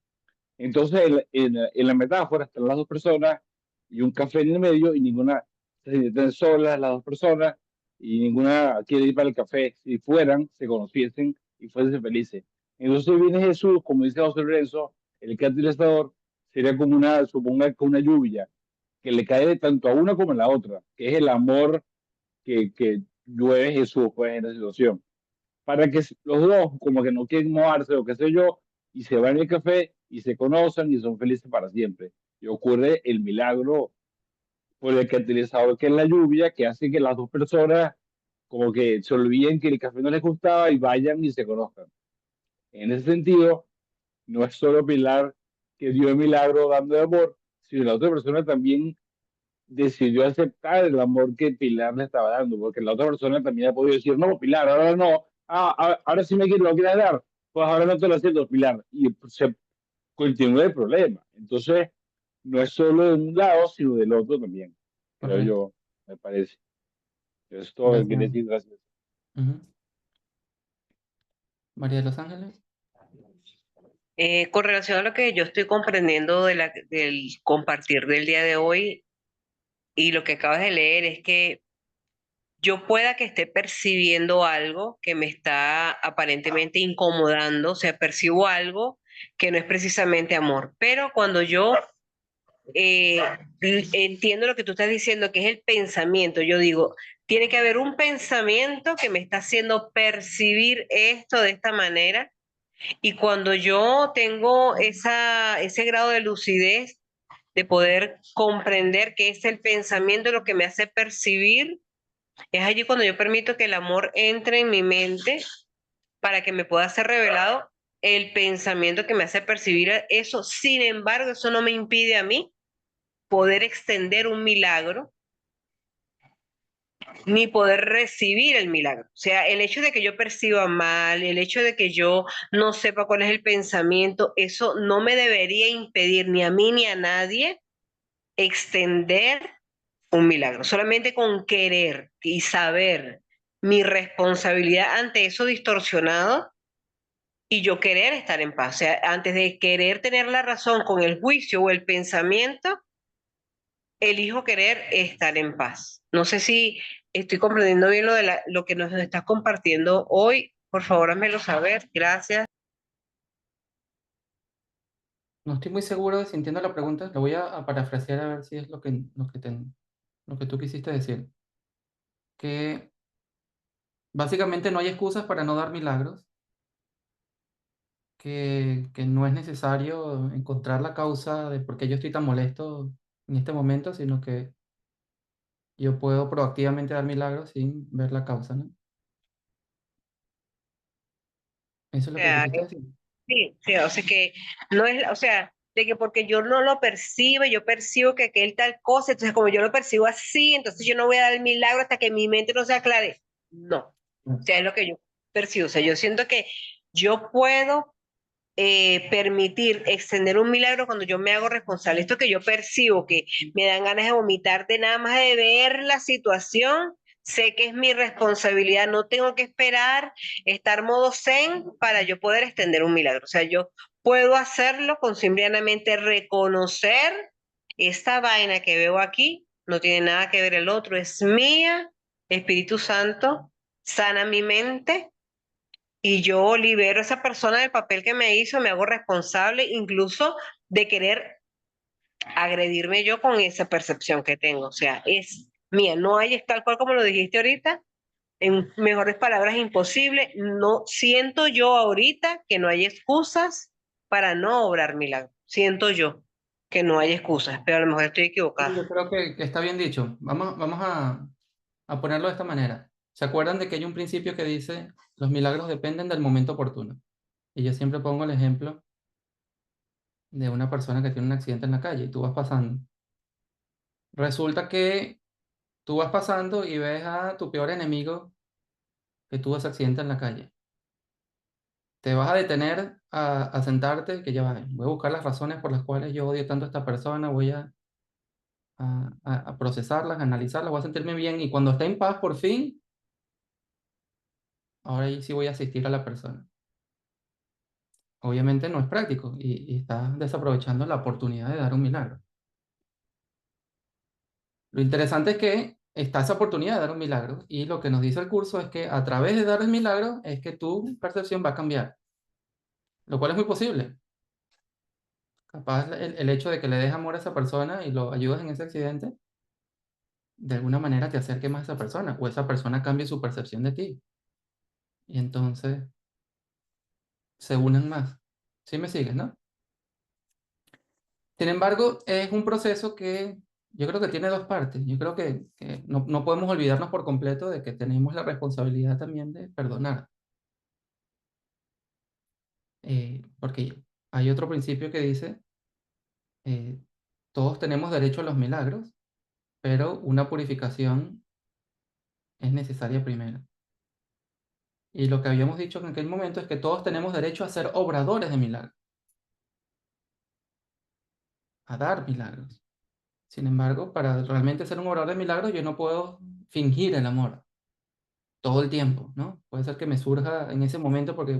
Entonces, en la metáfora están las dos personas y un café en el medio y ninguna se sienten solas las dos personas y ninguna quiere ir para el café. Si fueran, se conociesen y fuesen felices. Entonces viene Jesús, como dice José Lorenzo, el catalizador sería como una, suponga que una lluvia que le cae tanto a una como a la otra, que es el amor que llueve Jesús pues, en la situación para que los dos como que no quieren mojarse o qué sé yo, y se van al café y se conocen y son felices para siempre. Y ocurre el milagro por el catalizador que es la lluvia, que hace que las dos personas como que se olviden que el café no les gustaba y vayan y se conozcan. En ese sentido, no es solo Pilar que dio el milagro dando el amor, sino la otra persona también decidió aceptar el amor que Pilar le estaba dando, porque la otra persona también ha podido decir, no, Pilar, ahora no, ahora sí lo quieres dar, pues ahora no te lo acepto, Pilar, y se continúa el problema. Entonces, no es solo de un lado, sino del otro también, creo Correcto. yo, me parece. Eso es todo lo que Gracias. quiero decir, gracias. Ujú. María de los Ángeles. Con relación a lo que yo estoy comprendiendo del compartir del día de hoy y lo que acabas de leer es que yo pueda que esté percibiendo algo que me está aparentemente incomodando, o sea, percibo algo que no es precisamente amor, pero cuando yo eh, entiendo lo que tú estás diciendo, que es el pensamiento, yo digo, tiene que haber un pensamiento que me está haciendo percibir esto de esta manera y cuando yo tengo ese grado de lucidez, de poder comprender que es el pensamiento lo que me hace percibir, es allí cuando yo permito que el amor entre en mi mente para que me pueda ser revelado el pensamiento que me hace percibir eso. Sin embargo, eso no me impide a mí poder extender un milagro ni poder recibir el milagro. O sea, el hecho de que yo perciba mal, el hecho de que yo no sepa cuál es el pensamiento, eso no me debería impedir ni a mí ni a nadie extender un milagro. Solamente con querer y saber mi responsabilidad ante eso distorsionado y yo querer estar en paz. O sea, antes de querer tener la razón con el juicio o el pensamiento, elijo querer estar en paz. No sé si estoy comprendiendo bien lo que nos estás compartiendo hoy. Por favor, házmelo saber. Gracias. No estoy muy seguro de si entiendo la pregunta. Lo voy a parafrasear a ver si es lo que tú quisiste decir. Que básicamente no hay excusas para no dar milagros, que no es necesario encontrar la causa de por qué yo estoy tan molesto en este momento, sino que yo puedo proactivamente dar milagros sin ver la causa, ¿no? Eso es O lo que sea, quisiste decir. sí, sí, o sea que no es, o sea, de que porque yo no lo percibo, yo percibo que aquel tal cosa, entonces como yo lo percibo así, entonces yo no voy a dar el milagro hasta que mi mente no se aclare. No, o sea, es lo que yo percibo, o sea, yo siento que yo puedo permitir extender un milagro cuando yo me hago responsable. Esto que yo percibo, que me dan ganas de vomitar de nada más de ver la situación, sé que es mi responsabilidad, no tengo que esperar estar modo zen para yo poder extender un milagro. O sea, yo puedo hacerlo con simplemente reconocer esta vaina que veo aquí, no tiene nada que ver el otro, es mía, Espíritu Santo, sana mi mente y yo libero a esa persona del papel que me hizo, me hago responsable incluso de querer agredirme yo con esa percepción que tengo. O sea, es mía, no hay, es tal cual como lo dijiste ahorita, en mejores palabras, imposible. No siento yo ahorita que no hay excusas para no obrar milagros. Siento yo que no hay excusas, pero a lo mejor estoy Sí, yo equivocada. creo que está bien dicho. Vamos a ponerlo de esta manera. ¿Se acuerdan de que hay un principio que dice los milagros dependen del momento oportuno? Y yo siempre pongo el ejemplo de una persona que tiene un accidente en la calle y tú vas pasando. Resulta que tú vas pasando y ves a tu peor enemigo que tuvo ese accidente en la calle. Te vas a detener a sentarte, que ya va, voy a buscar las razones por las cuales yo odio tanto a esta persona, voy a procesarlas, a analizarlas, voy a sentirme bien y cuando esté en paz por fin, ahora ahí sí voy a asistir a la persona. obviamente no es práctico y estás desaprovechando la oportunidad de dar un milagro. Lo interesante es que está esa oportunidad de dar un milagro y lo que nos dice el curso es que a través de dar el milagro es que tu percepción va a cambiar, lo cual es muy posible. Capaz el hecho de que le des amor a esa persona y lo ayudes en ese accidente, de alguna manera te acerque más a esa persona o esa persona cambie su percepción de ti y entonces se unan más. ¿Sí me sigues, no? Sin embargo, es un proceso que yo creo que tiene dos partes. Yo creo que no podemos olvidarnos por completo de que tenemos la responsabilidad también de perdonar. Porque hay otro principio que dice, eh, todos tenemos derecho a los milagros, pero una purificación es necesaria primero. Y lo que habíamos dicho en aquel momento es que todos tenemos derecho a ser obradores de milagros, a dar milagros. Sin embargo, para realmente ser un obrador de milagros, yo no puedo fingir el amor todo el tiempo, ¿no? Puede ser que me surja en ese momento porque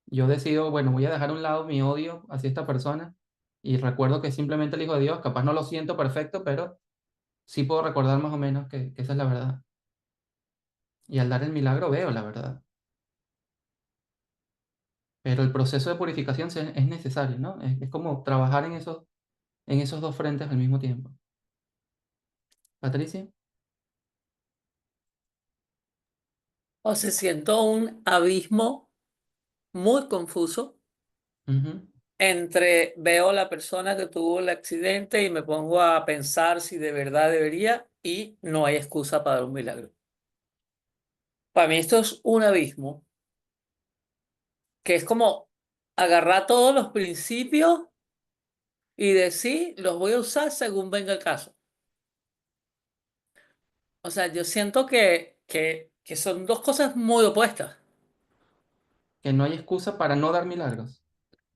yo decido, bueno, voy a dejar a un lado mi odio hacia esta persona y recuerdo que es simplemente el Hijo de Dios, capaz no lo siento perfecto, pero sí puedo recordar más o menos que esa es la verdad. Y al dar el milagro veo la verdad. Pero el proceso de purificación es necesario, ¿no? Es como trabajar en esos dos frentes al mismo tiempo. Patricia. O sea, siento un abismo muy confuso Ujú. entre veo la persona que tuvo el accidente y me pongo a pensar si de verdad debería y no hay excusa para dar un milagro. Para mí esto es un abismo que es como agarrar todos los principios y decir, los voy a usar según venga el caso. O sea, yo siento que son dos cosas muy opuestas. Que no hay excusa para no dar milagros.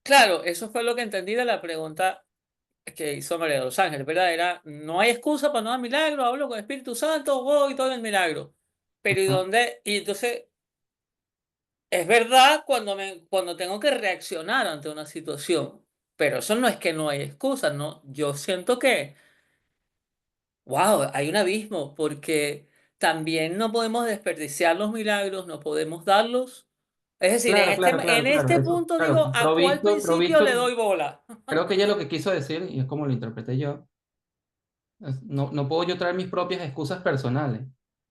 Claro, eso fue lo que entendí de la pregunta que hizo María de los Ángeles, ¿verdad? Era, no hay excusa para no dar milagro, hablo con el Espíritu Santo, voy y todo el milagro. Pero ¿y Ujú. dónde? Y entonces, es verdad cuando tengo que reaccionar ante una situación, pero eso no es que no hay excusa, ¿no? Yo siento que, wow, hay un abismo, porque también no podemos desperdiciar los milagros, no podemos darlos. Es decir, Claro, claro, en claro, este claro. Eso, punto claro, digo, ¿a cuál principio le provisto, doy bola? creo que ella lo que quiso decir, y es como lo interpreté yo, no puedo yo traer mis propias excusas personales.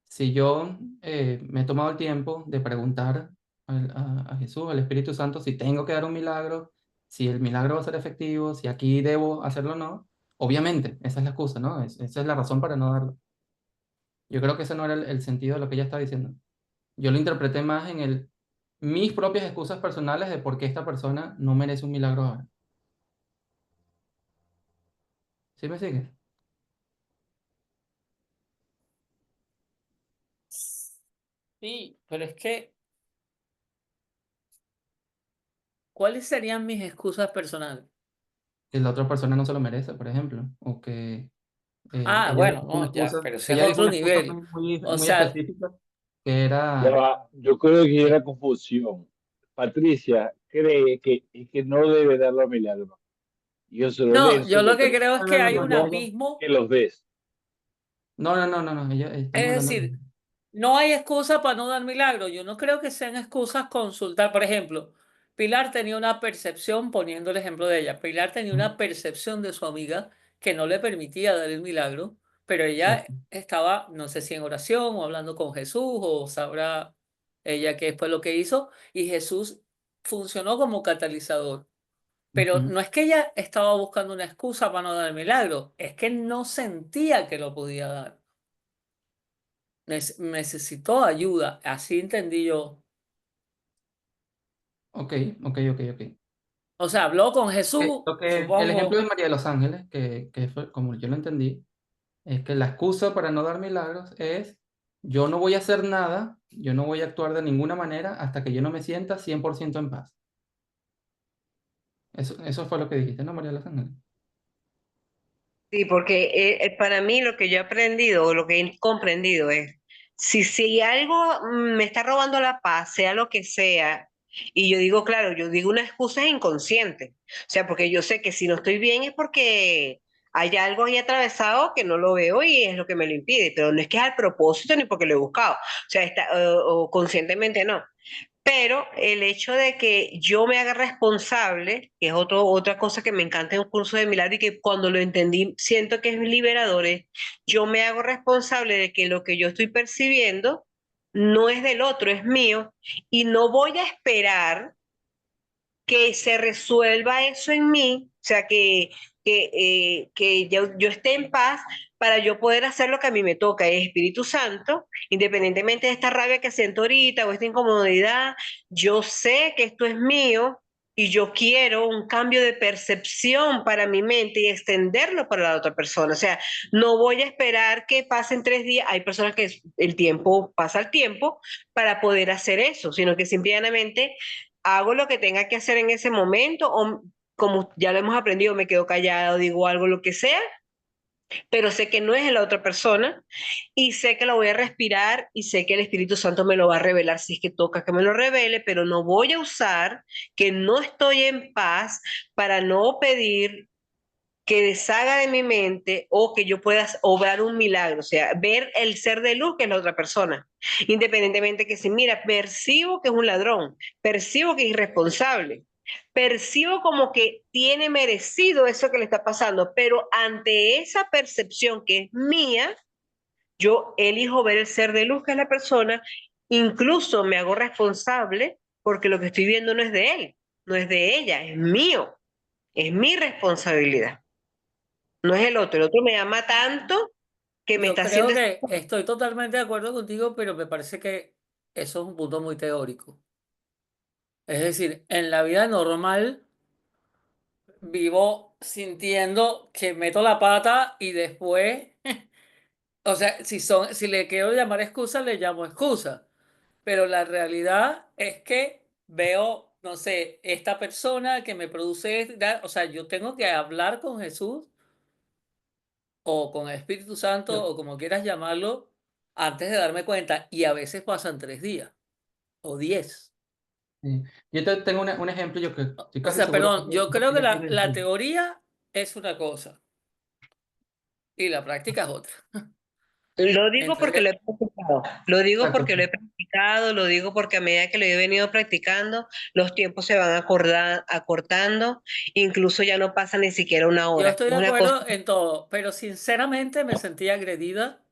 Si yo me he tomado el tiempo de preguntar a Jesús, al Espíritu Santo, si tengo que dar un milagro, si el milagro va a ser efectivo, si aquí debo hacerlo o no, obviamente, esa es la excusa, ¿no? Esa es la razón para no darlo. Yo creo que ese no era el sentido de lo que ella está diciendo. Yo lo interpreté más en mis propias excusas personales de por qué esta persona no merece un milagro ahora. ¿Sí me sigues? Sí, pero es que, ¿cuáles serían mis excusas personales? Que la otra persona no se lo merece, por ejemplo, o que Ah, ella bueno, dijo una no, ya, excusa, pero ese es ella dijo otro una excusa nivel. muy, O muy sea, específica, que Ya era, va, yo creo que hay eh, una confusión. Patricia cree que no debe darlo a milagro. Y José no, yo Lorenzo lo te que parece creo es no, que no, no, hay no, un que abismo, los des. no, no, no, no, no, es estamos hablando decir, no hay excusa para no dar milagro. Yo no creo que sean excusas consultar. Por ejemplo, Pilar tenía una percepción, poniendo el ejemplo de ella, Pilar tenía Ujú. una percepción de su amiga que no le permitía dar el milagro, pero ella Cierto. estaba, no sé si en oración o hablando con Jesús o sabrá ella qué fue lo que hizo, y Jesús funcionó como catalizador. Pero Ujú. no es que ella estaba buscando una excusa para no dar el milagro, es que no sentía que lo podía dar. Necesitó ayuda, así entendí yo. Ok, ok, ok, ok. O sea, habló con Jesús, El ejemplo de supongo. María de los Ángeles, que fue como yo lo entendí, es que la excusa para no dar milagros es, yo no voy a hacer nada, yo no voy a actuar de ninguna manera hasta que yo no me sienta 100% en paz. Eso fue lo que dijiste, ¿no, María de los Ángeles? Sí, porque para mí lo que yo he aprendido o lo que he comprendido es, si algo me está robando la paz, sea lo que sea, Y yo digo, claro, yo digo una excusa inconsciente. O sea, porque yo sé que si no estoy bien es porque hay algo ahí atravesado que no lo veo y es lo que me lo impide. Pero no es que es al propósito ni porque lo he buscado. O sea, o conscientemente no. Pero el hecho de que yo me haga responsable, que es otra cosa que me encanta en un curso de milagro y que cuando lo entendí siento que es liberador, es yo me hago responsable de que lo que yo estoy percibiendo no es del otro, es mío, y no voy a esperar que se resuelva eso en mí, o sea, que yo esté en paz para yo poder hacer lo que a mí me toca. El Espíritu Santo, independientemente de esta rabia que siento ahorita o esta incomodidad, yo sé que esto es mío y yo quiero un cambio de percepción para mi mente y extenderlo para la otra persona. O sea, no voy a esperar que pasen 3 días. Hay personas que el tiempo pasa el tiempo para poder hacer eso, sino que simplemente hago lo que tenga que hacer en ese momento o como ya lo hemos aprendido, me quedo callado, digo algo, lo que sea, pero sé que no es en la otra persona y sé que lo voy a respirar y sé que el Espíritu Santo me lo va a revelar si es que toca que me lo revele, pero no voy a usar que no estoy en paz para no pedir que deshaga de mi mente o que yo pueda obrar un milagro, o sea, ver el ser de luz que es la otra persona, independientemente que si, mira, percibo que es un ladrón, percibo que es irresponsable, percibo como que tiene merecido eso que le está pasando, pero ante esa percepción que es mía, yo elijo ver el ser de luz que es la persona, incluso me hago responsable porque lo que estoy viendo no es de él, no es de ella, es mío, es mi responsabilidad. No es el otro me ama tanto que me Yo está creo haciendo... que estoy totalmente de acuerdo contigo, pero me parece que eso es un punto muy teórico. Es decir, en la vida normal vivo sintiendo que meto la pata y después, o sea, si le quiero llamar excusa, le llamo excusa. Pero la realidad es que veo, no sé, esta persona que me produce, o sea, yo tengo que hablar con Jesús o con el Espíritu Santo Yo, o como quieras llamarlo antes de darme cuenta. Y a veces pasan 3 días o 10. sí. Tengo un ejemplo, yo que estoy O casi sea, seguro perdón, yo que creo que ya puedes la decir. teoría es una cosa y la práctica es otra. Lo digo porque lo Entonces, he practicado, lo digo Exacto. porque lo he practicado, lo digo porque a medida que lo he venido practicando, los tiempos se van acortando, incluso ya no pasa ni siquiera una yo hora. estoy Es de una cosa, acuerdo en todo, pero sinceramente me sentí agredida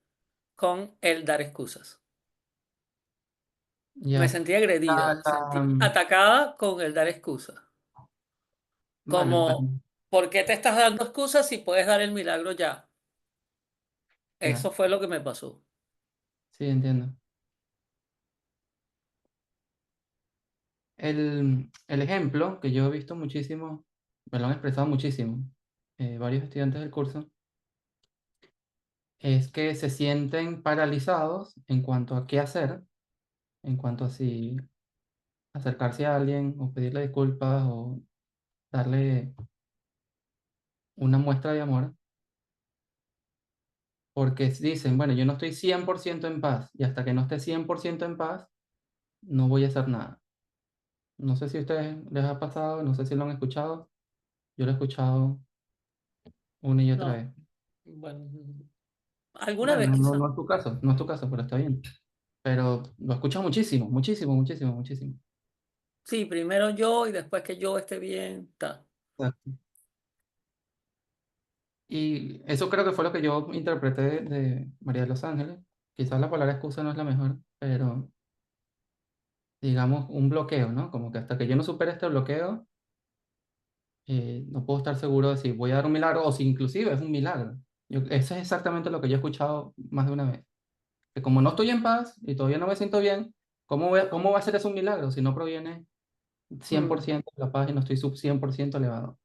con el dar excusas. Me Ya. sentí agredida, sentí atacada con el dar excusas. Vale, Como, ¿por qué te estás dando excusas si puedes dar el milagro ya? ya, Eso fue lo que me pasó. sí, entiendo. El ejemplo que yo he visto muchísimo, me lo han expresado muchísimo, varios estudiantes del curso, es que se sienten paralizados en cuanto a qué hacer, en cuanto a si acercarse a alguien o pedirle disculpas o darle una muestra de amor, porque dicen, bueno, yo no estoy 100% en paz y hasta que no esté 100% en paz, no voy a hacer nada. No sé si a ustedes les ha pasado, no sé si lo han escuchado, yo lo he escuchado una y otra No, vez. bueno, alguna Bueno, vez no, no, quizá. no es tu caso, no es tu caso, pero está bien. Pero lo escuchas muchísimo, muchísimo, muchísimo, muchísimo. Sí, primero yo y después que yo esté bien, está. Exacto. Y eso creo que fue lo que yo interpreté de María de los Ángeles. Quizás la palabra excusa no es la mejor, pero digamos un bloqueo, ¿no? Como que hasta que yo no supere este bloqueo, no puedo estar seguro de si voy a dar un milagro o si inclusive es un milagro. Eso es exactamente lo que yo he escuchado más de una vez. Que como no estoy en paz y todavía no me siento bien, ¿cómo va a ser eso un milagro si no proviene cien por Mm. ciento de la paz y no estoy 100% elevado?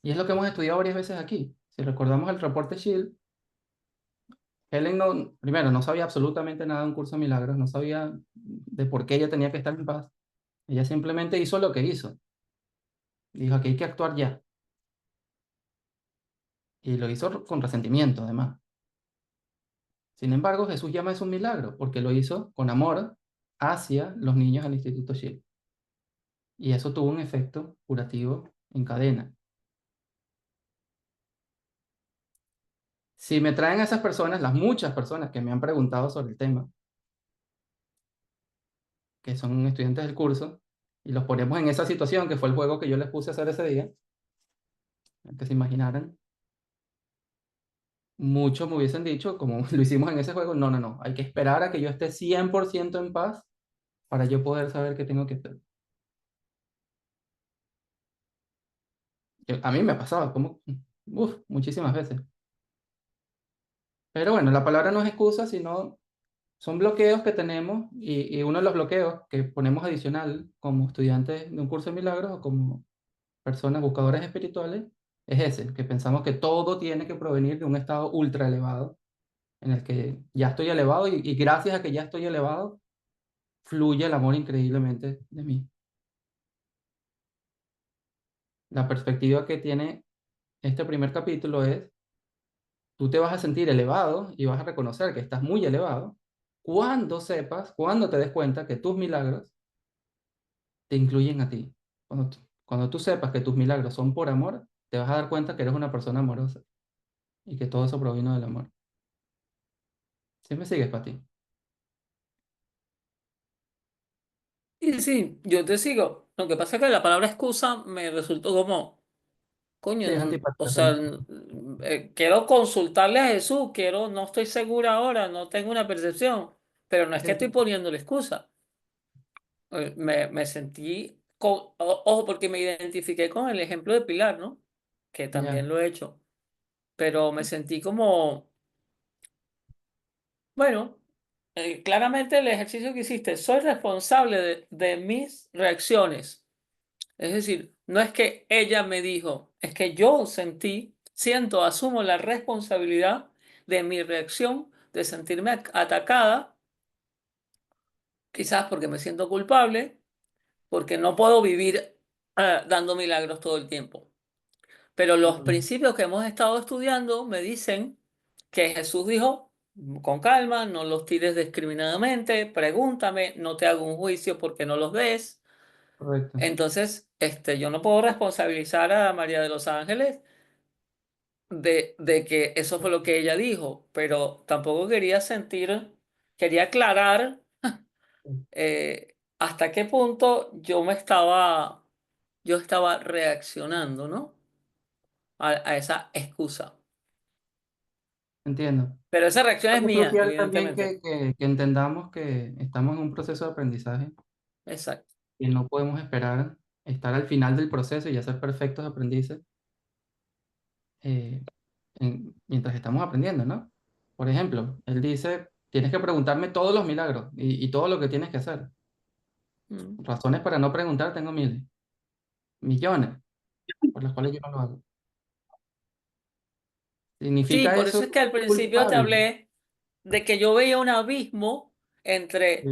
Y es lo que hemos estudiado varias veces aquí. Si recordamos el reporte Shield, Helen no, primero no sabía absolutamente nada de un curso de milagros, no sabía de por qué ella tenía que estar en paz. Ella simplemente hizo lo que hizo. Dijo que hay que actuar ya. Y lo hizo con resentimiento, además. Sin embargo, Jesús llama eso un milagro, porque lo hizo con amor hacia los niños del Instituto Shield. Y eso tuvo un efecto curativo en cadena. Si me traen a esas personas, las muchas personas que me han preguntado sobre el tema, que son estudiantes del curso, y los ponemos en esa situación, que fue el juego que yo les puse a hacer ese día, que se imaginaran, muchos me hubiesen dicho, como lo hicimos en ese juego, no, no, no, hay que esperar a que yo esté 100% en paz para yo poder saber qué tengo que hacer. A mí me ha pasado, como, muchísimas veces. Pero bueno, la palabra no es excusa, sino son bloqueos que tenemos y uno de los bloqueos que ponemos adicional como estudiantes de un curso de milagros o como personas buscadoras espirituales es ese, que pensamos que todo tiene que provenir de un estado ultra elevado en el que ya estoy elevado y gracias a que ya estoy elevado, fluye el amor increíblemente de mí. La perspectiva que tiene este primer capítulo es, tú te vas a sentir elevado y vas a reconocer que estás muy elevado cuando sepas, cuando te des cuenta que tus milagros te incluyen a ti. Cuando tú sepas que tus milagros son por amor, te vas a dar cuenta que eres una persona amorosa y que todo eso provino del amor. ¿Sí me sigues, Pati? Y sí, yo te sigo. Lo que pasa es que la palabra excusa me resultó como, Sí, coño, es o antipática sea, también. quiero consultarle a Jesús, no estoy segura ahora, no tengo una percepción, pero no es Sí, que estoy poniéndole excusa. Me sentí, ojo, porque me identifiqué con el ejemplo de Pilar, ¿no? Que ya, también lo he hecho, pero me sentí como, bueno, claramente el ejercicio que hiciste, soy responsable de mis reacciones. Es decir, no es que ella me dijo, es que yo siento, asumo la responsabilidad de mi reacción, de sentirme atacada, quizás porque me siento culpable, porque no puedo vivir dando milagros todo el tiempo. Pero los mm, principios que hemos estado estudiando me dicen que Jesús dijo, con calma, no los tires discriminadamente, pregúntame, no te hago un juicio porque no los ves. correcto. Entonces, yo no puedo responsabilizar a María de los Ángeles de que eso fue lo que ella dijo, pero tampoco quería aclarar hasta qué punto yo estaba reaccionando, ¿no? A esa excusa. Entiendo. Pero esa reacción es Es mía, crucial también evidentemente. que entendamos que estamos en un proceso de aprendizaje Exacto. y no podemos esperar estar al final del proceso y ya ser perfectos aprendices eh, mientras estamos aprendiendo, ¿no? Por ejemplo, él dice, tienes que preguntarme todos los milagros y todo lo que tienes que hacer. Mm. Razones para no preguntar tengo miles, millones, por las cuales yo no lo hago. Sí, ¿Significa por eso eso es que al principio te culpable? hablé de que yo veía un abismo entre Sí,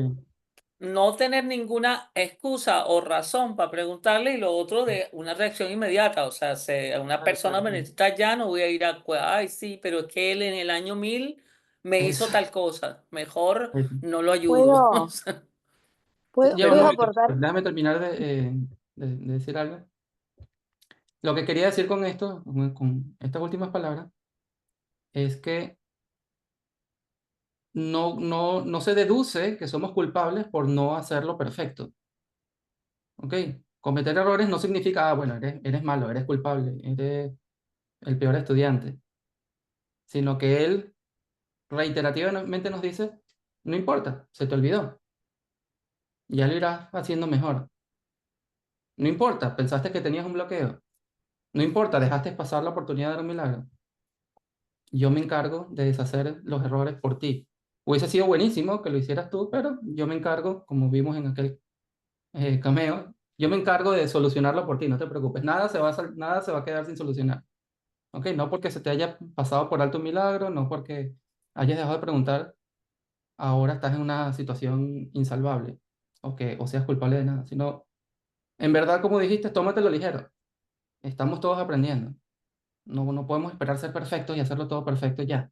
no tener ninguna excusa o razón para preguntarle y lo otro de una reacción inmediata. O sea, si a una persona me exacto. necesita ya, no voy a ir ay, sí, pero es que él en el año 1000 me hizo Eso, tal cosa. Mejor eso. no lo ayudo. O ¿Puedo, sea, Ya un puedo pero, momento, aportar? déjame terminar de decir algo. Lo que quería decir con esto, con estas últimas palabras, es que no se deduce que somos culpables por no hacerlo perfecto. ¿Ok? Cometer errores no significa, bueno, eres malo, eres culpable, eres el peor estudiante, sino que él reiterativamente nos dice, no importa, se te olvidó, ya lo irás haciendo mejor. No importa, pensaste que tenías un bloqueo. No importa, dejaste pasar la oportunidad de dar un milagro. Yo me encargo de deshacer los errores por ti. Hubiese sido buenísimo que lo hicieras tú, pero yo me encargo, como vimos en aquel cameo, yo me encargo de solucionarlo por ti, no te preocupes. Nada se va a quedar sin solucionar. ¿Ok? No porque se te haya pasado por alto un milagro, no porque hayas dejado de preguntar, ahora estás en una situación insalvable o seas culpable de nada, sino, en verdad, como dijiste, tómatelo ligero. Estamos todos aprendiendo. No podemos esperar ser perfectos y hacerlo todo perfecto ya.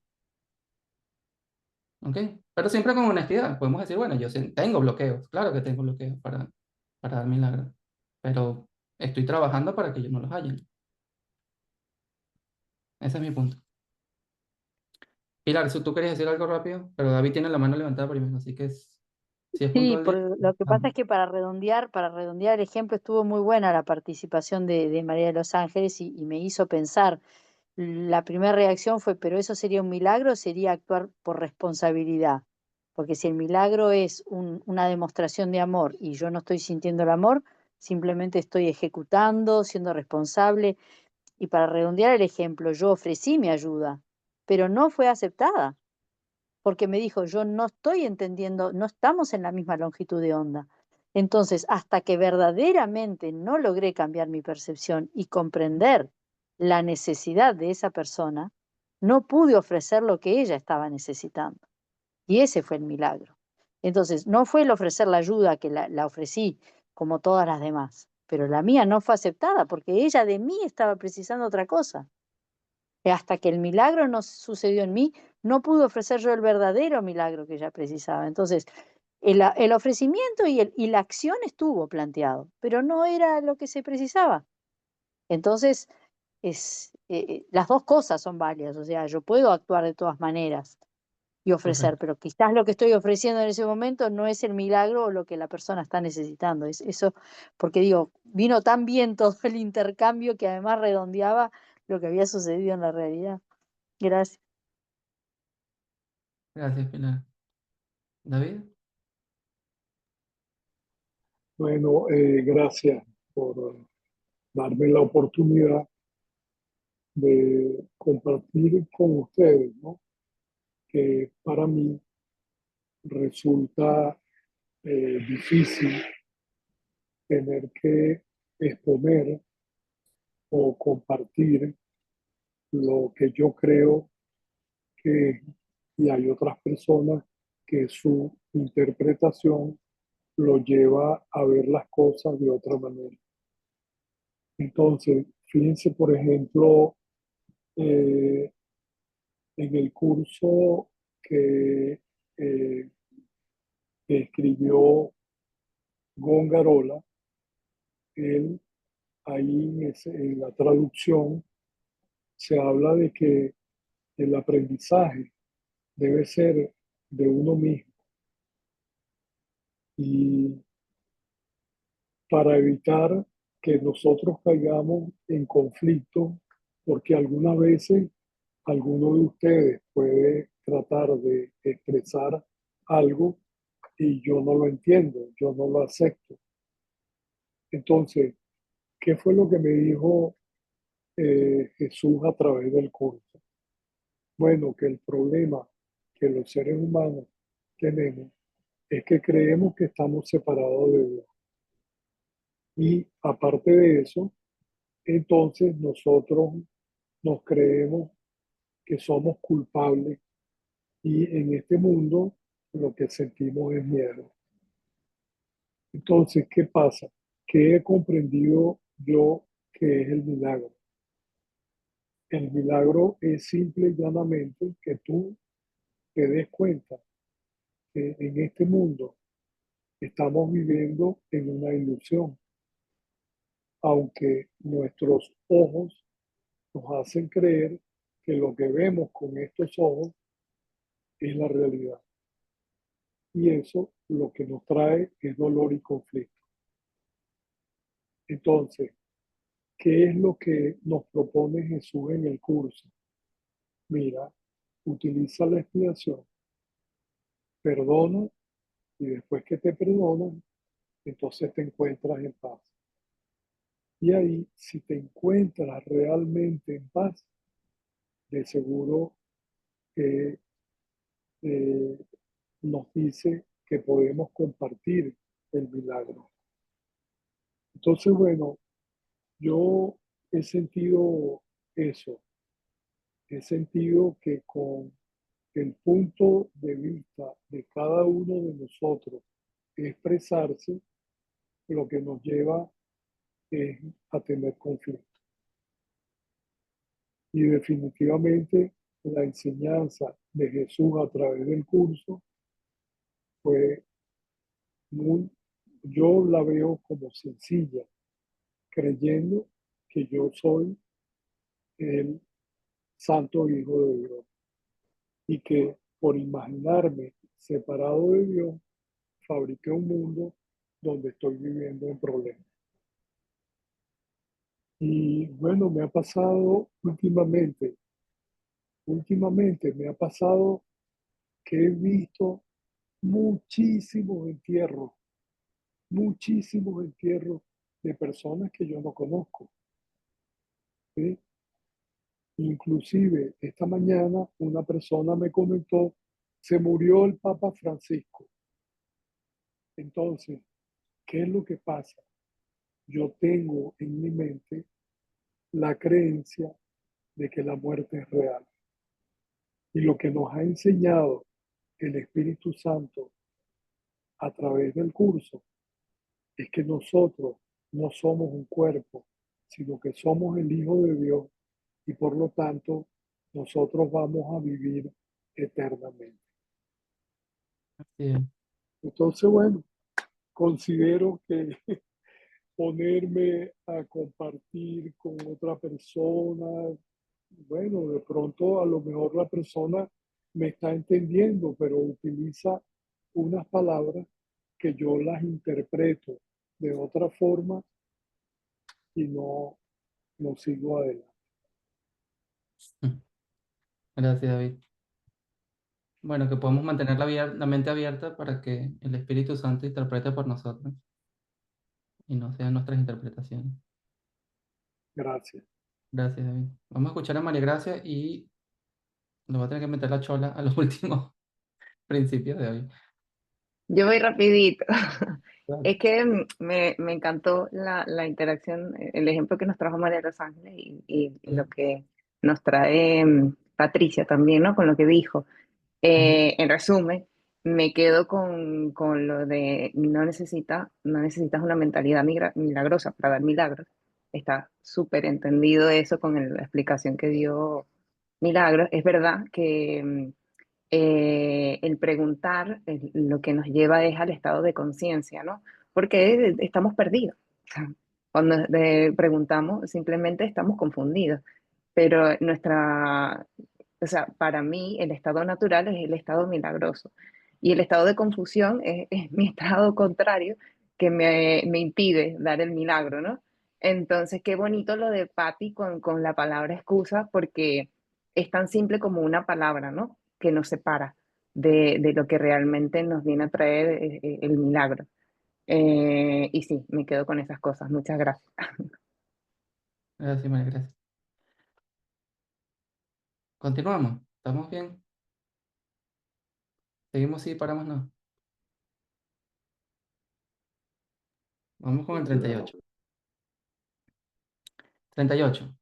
¿Ok? Pero siempre con honestidad. Podemos decir, bueno, yo tengo bloqueos. Claro que tengo bloqueos para dar milagros. pero estoy trabajando para que ellos no los hayan. Ese es mi punto. Pilar, si tú querías decir algo rápido, pero David tiene la mano levantada primero, así que si es Sí, puntual, lo que pasa vamos. es que para redondear el ejemplo, estuvo muy buena la participación de María de los Ángeles y me hizo pensar. La primera reacción fue, pero eso sería un milagro, sería actuar por responsabilidad. Porque si el milagro es una demostración de amor y yo no estoy sintiendo el amor, simplemente estoy ejecutando, siendo responsable. Y para redondear el ejemplo, yo ofrecí mi ayuda, pero no fue aceptada, porque me dijo, yo no estoy entendiendo, no estamos en la misma longitud de onda. Entonces, hasta que verdaderamente no logré cambiar mi percepción y comprender la necesidad de esa persona, no pude ofrecer lo que ella estaba necesitando. Y ese fue el milagro. Entonces, no fue el ofrecer la ayuda que la ofrecí como todas las demás, pero la mía no fue aceptada porque ella de mí estaba precisando otra cosa. Hasta que el milagro no sucedió en mí, no pude ofrecer yo el verdadero milagro que ella precisaba. Entonces, el ofrecimiento y la acción estuvo planteado, pero no era lo que se precisaba. Entonces, las dos cosas son válidas, o sea, yo puedo actuar de todas maneras y ofrecer, Correcto. pero quizás lo que estoy ofreciendo en ese momento no es el milagro o lo que la persona está necesitando. Es eso, porque digo, vino tan bien todo el intercambio que además redondeaba lo que había sucedido en la realidad. Gracias. Gracias, Pilar. David, Bueno, gracias por darme la oportunidad de compartir con ustedes, ¿no? Que para mí resulta difícil tener que exponer o compartir lo que yo creo que, y hay otras personas que su interpretación lo lleva a ver las cosas de otra manera. Entonces, fíjense, por ejemplo, eh, en el curso que, eh, que escribió Gongarola, él ahí en la traducción se habla de que el aprendizaje debe ser de uno mismo y para evitar que nosotros caigamos en conflicto, porque algunas veces alguno de ustedes puede tratar de expresar algo y yo no lo entiendo, yo no lo acepto. Entonces, ¿qué fue lo que me dijo Jesús a través del curso? Bueno, que el problema que los seres humanos tenemos es que creemos que estamos separados de Dios. Y aparte de eso, entonces nosotros nos creemos que somos culpables y en este mundo lo que sentimos es miedo. Entonces, ¿qué pasa? ¿Qué he comprendido yo que es el milagro? El milagro es simple y llanamente que tú te des cuenta que en este mundo estamos viviendo en una ilusión, aunque nuestros ojos nos hacen creer que lo que vemos con estos ojos es la realidad. Y eso lo que nos trae es dolor y conflicto. Entonces, ¿qué es lo que nos propone Jesús en el curso? Mira, utiliza la expiación, perdona y después que te perdonan, entonces te encuentras en paz. Y ahí, si te encuentras realmente en paz, de seguro que nos dice que podemos compartir el milagro. Entonces, bueno, yo he sentido eso, he sentido que con el punto de vista de cada uno de nosotros expresarse, lo que nos lleva es a tener conflicto. Y definitivamente la enseñanza de Jesús a través del curso fue muy, yo la veo como sencilla, creyendo que yo soy el santo Hijo de Dios y que por imaginarme separado de Dios, fabriqué un mundo donde estoy viviendo en problemas. Y bueno, me ha pasado últimamente me ha pasado que he visto muchísimos entierros de personas que yo no conozco, ¿sí? Inclusive esta mañana una persona me comentó, se murió el Papa Francisco. Entonces, ¿qué es lo que pasa? Yo tengo en mi mente la creencia de que la muerte es real. Y lo que nos ha enseñado el Espíritu Santo a través del curso es que nosotros no somos un cuerpo, sino que somos el Hijo de Dios y por lo tanto nosotros vamos a vivir eternamente. Así es. Entonces, bueno, considero que ponerme a compartir con otra persona, bueno, de pronto a lo mejor la persona me está entendiendo, pero utiliza unas palabras que yo las interpreto de otra forma y no sigo adelante. Gracias, David. Bueno, que podemos mantener la mente abierta para que el Espíritu Santo interprete por nosotros y no sean nuestras interpretaciones. Gracias. Gracias, David. Vamos a escuchar a María Gracia y nos va a tener que meter la chola a los últimos principios de hoy. Yo voy rapidito. Claro. Es que me encantó la interacción, el ejemplo que nos trajo María de Los Ángeles y lo que nos trae Patricia también, ¿no? Con lo que dijo. En resumen, me quedo con lo de no necesitas una mentalidad milagrosa para dar milagros. Está súper entendido eso con la explicación que dio Milagros. Es verdad que el preguntar lo que nos lleva es al estado de conciencia, ¿no? Porque estamos perdidos. Cuando preguntamos, simplemente estamos confundidos. Pero o sea, para mí el estado natural es el estado milagroso. Y el estado de confusión es mi estado contrario que me impide dar el milagro, ¿no? Entonces, qué bonito lo de Patty con la palabra excusa, porque es tan simple como una palabra, ¿no? Que nos separa de lo que realmente nos viene a traer el milagro. Y sí, me quedo con esas cosas. Muchas gracias. Gracias, María Gracia. Continuamos. ¿Estamos bien? ¿Seguimos? Sí, paramos, no. Vamos con el 38. 38.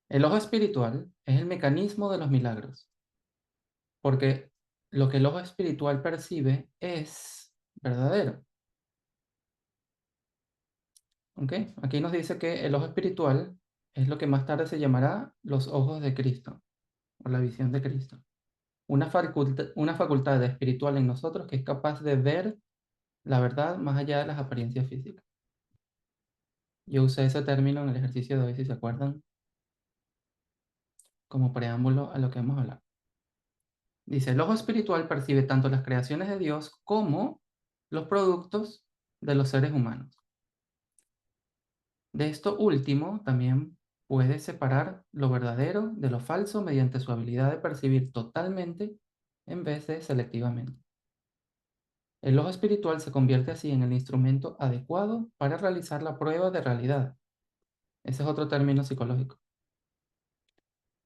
El ojo espiritual es el mecanismo de los milagros, porque lo que el ojo espiritual percibe es verdadero. ¿Ok? Aquí nos dice que el ojo espiritual es lo que más tarde se llamará los ojos de Cristo, o la visión de Cristo. Una facultad espiritual en nosotros que es capaz de ver la verdad más allá de las apariencias físicas. Yo usé ese término en el ejercicio de hoy, si se acuerdan, como preámbulo a lo que vamos a hablar. Dice, el ojo espiritual percibe tanto las creaciones de Dios como los productos de los seres humanos. De esto último, también puede separar lo verdadero de lo falso mediante su habilidad de percibir totalmente en vez de selectivamente. El ojo espiritual se convierte así en el instrumento adecuado para realizar la prueba de realidad. Ese es otro término psicológico,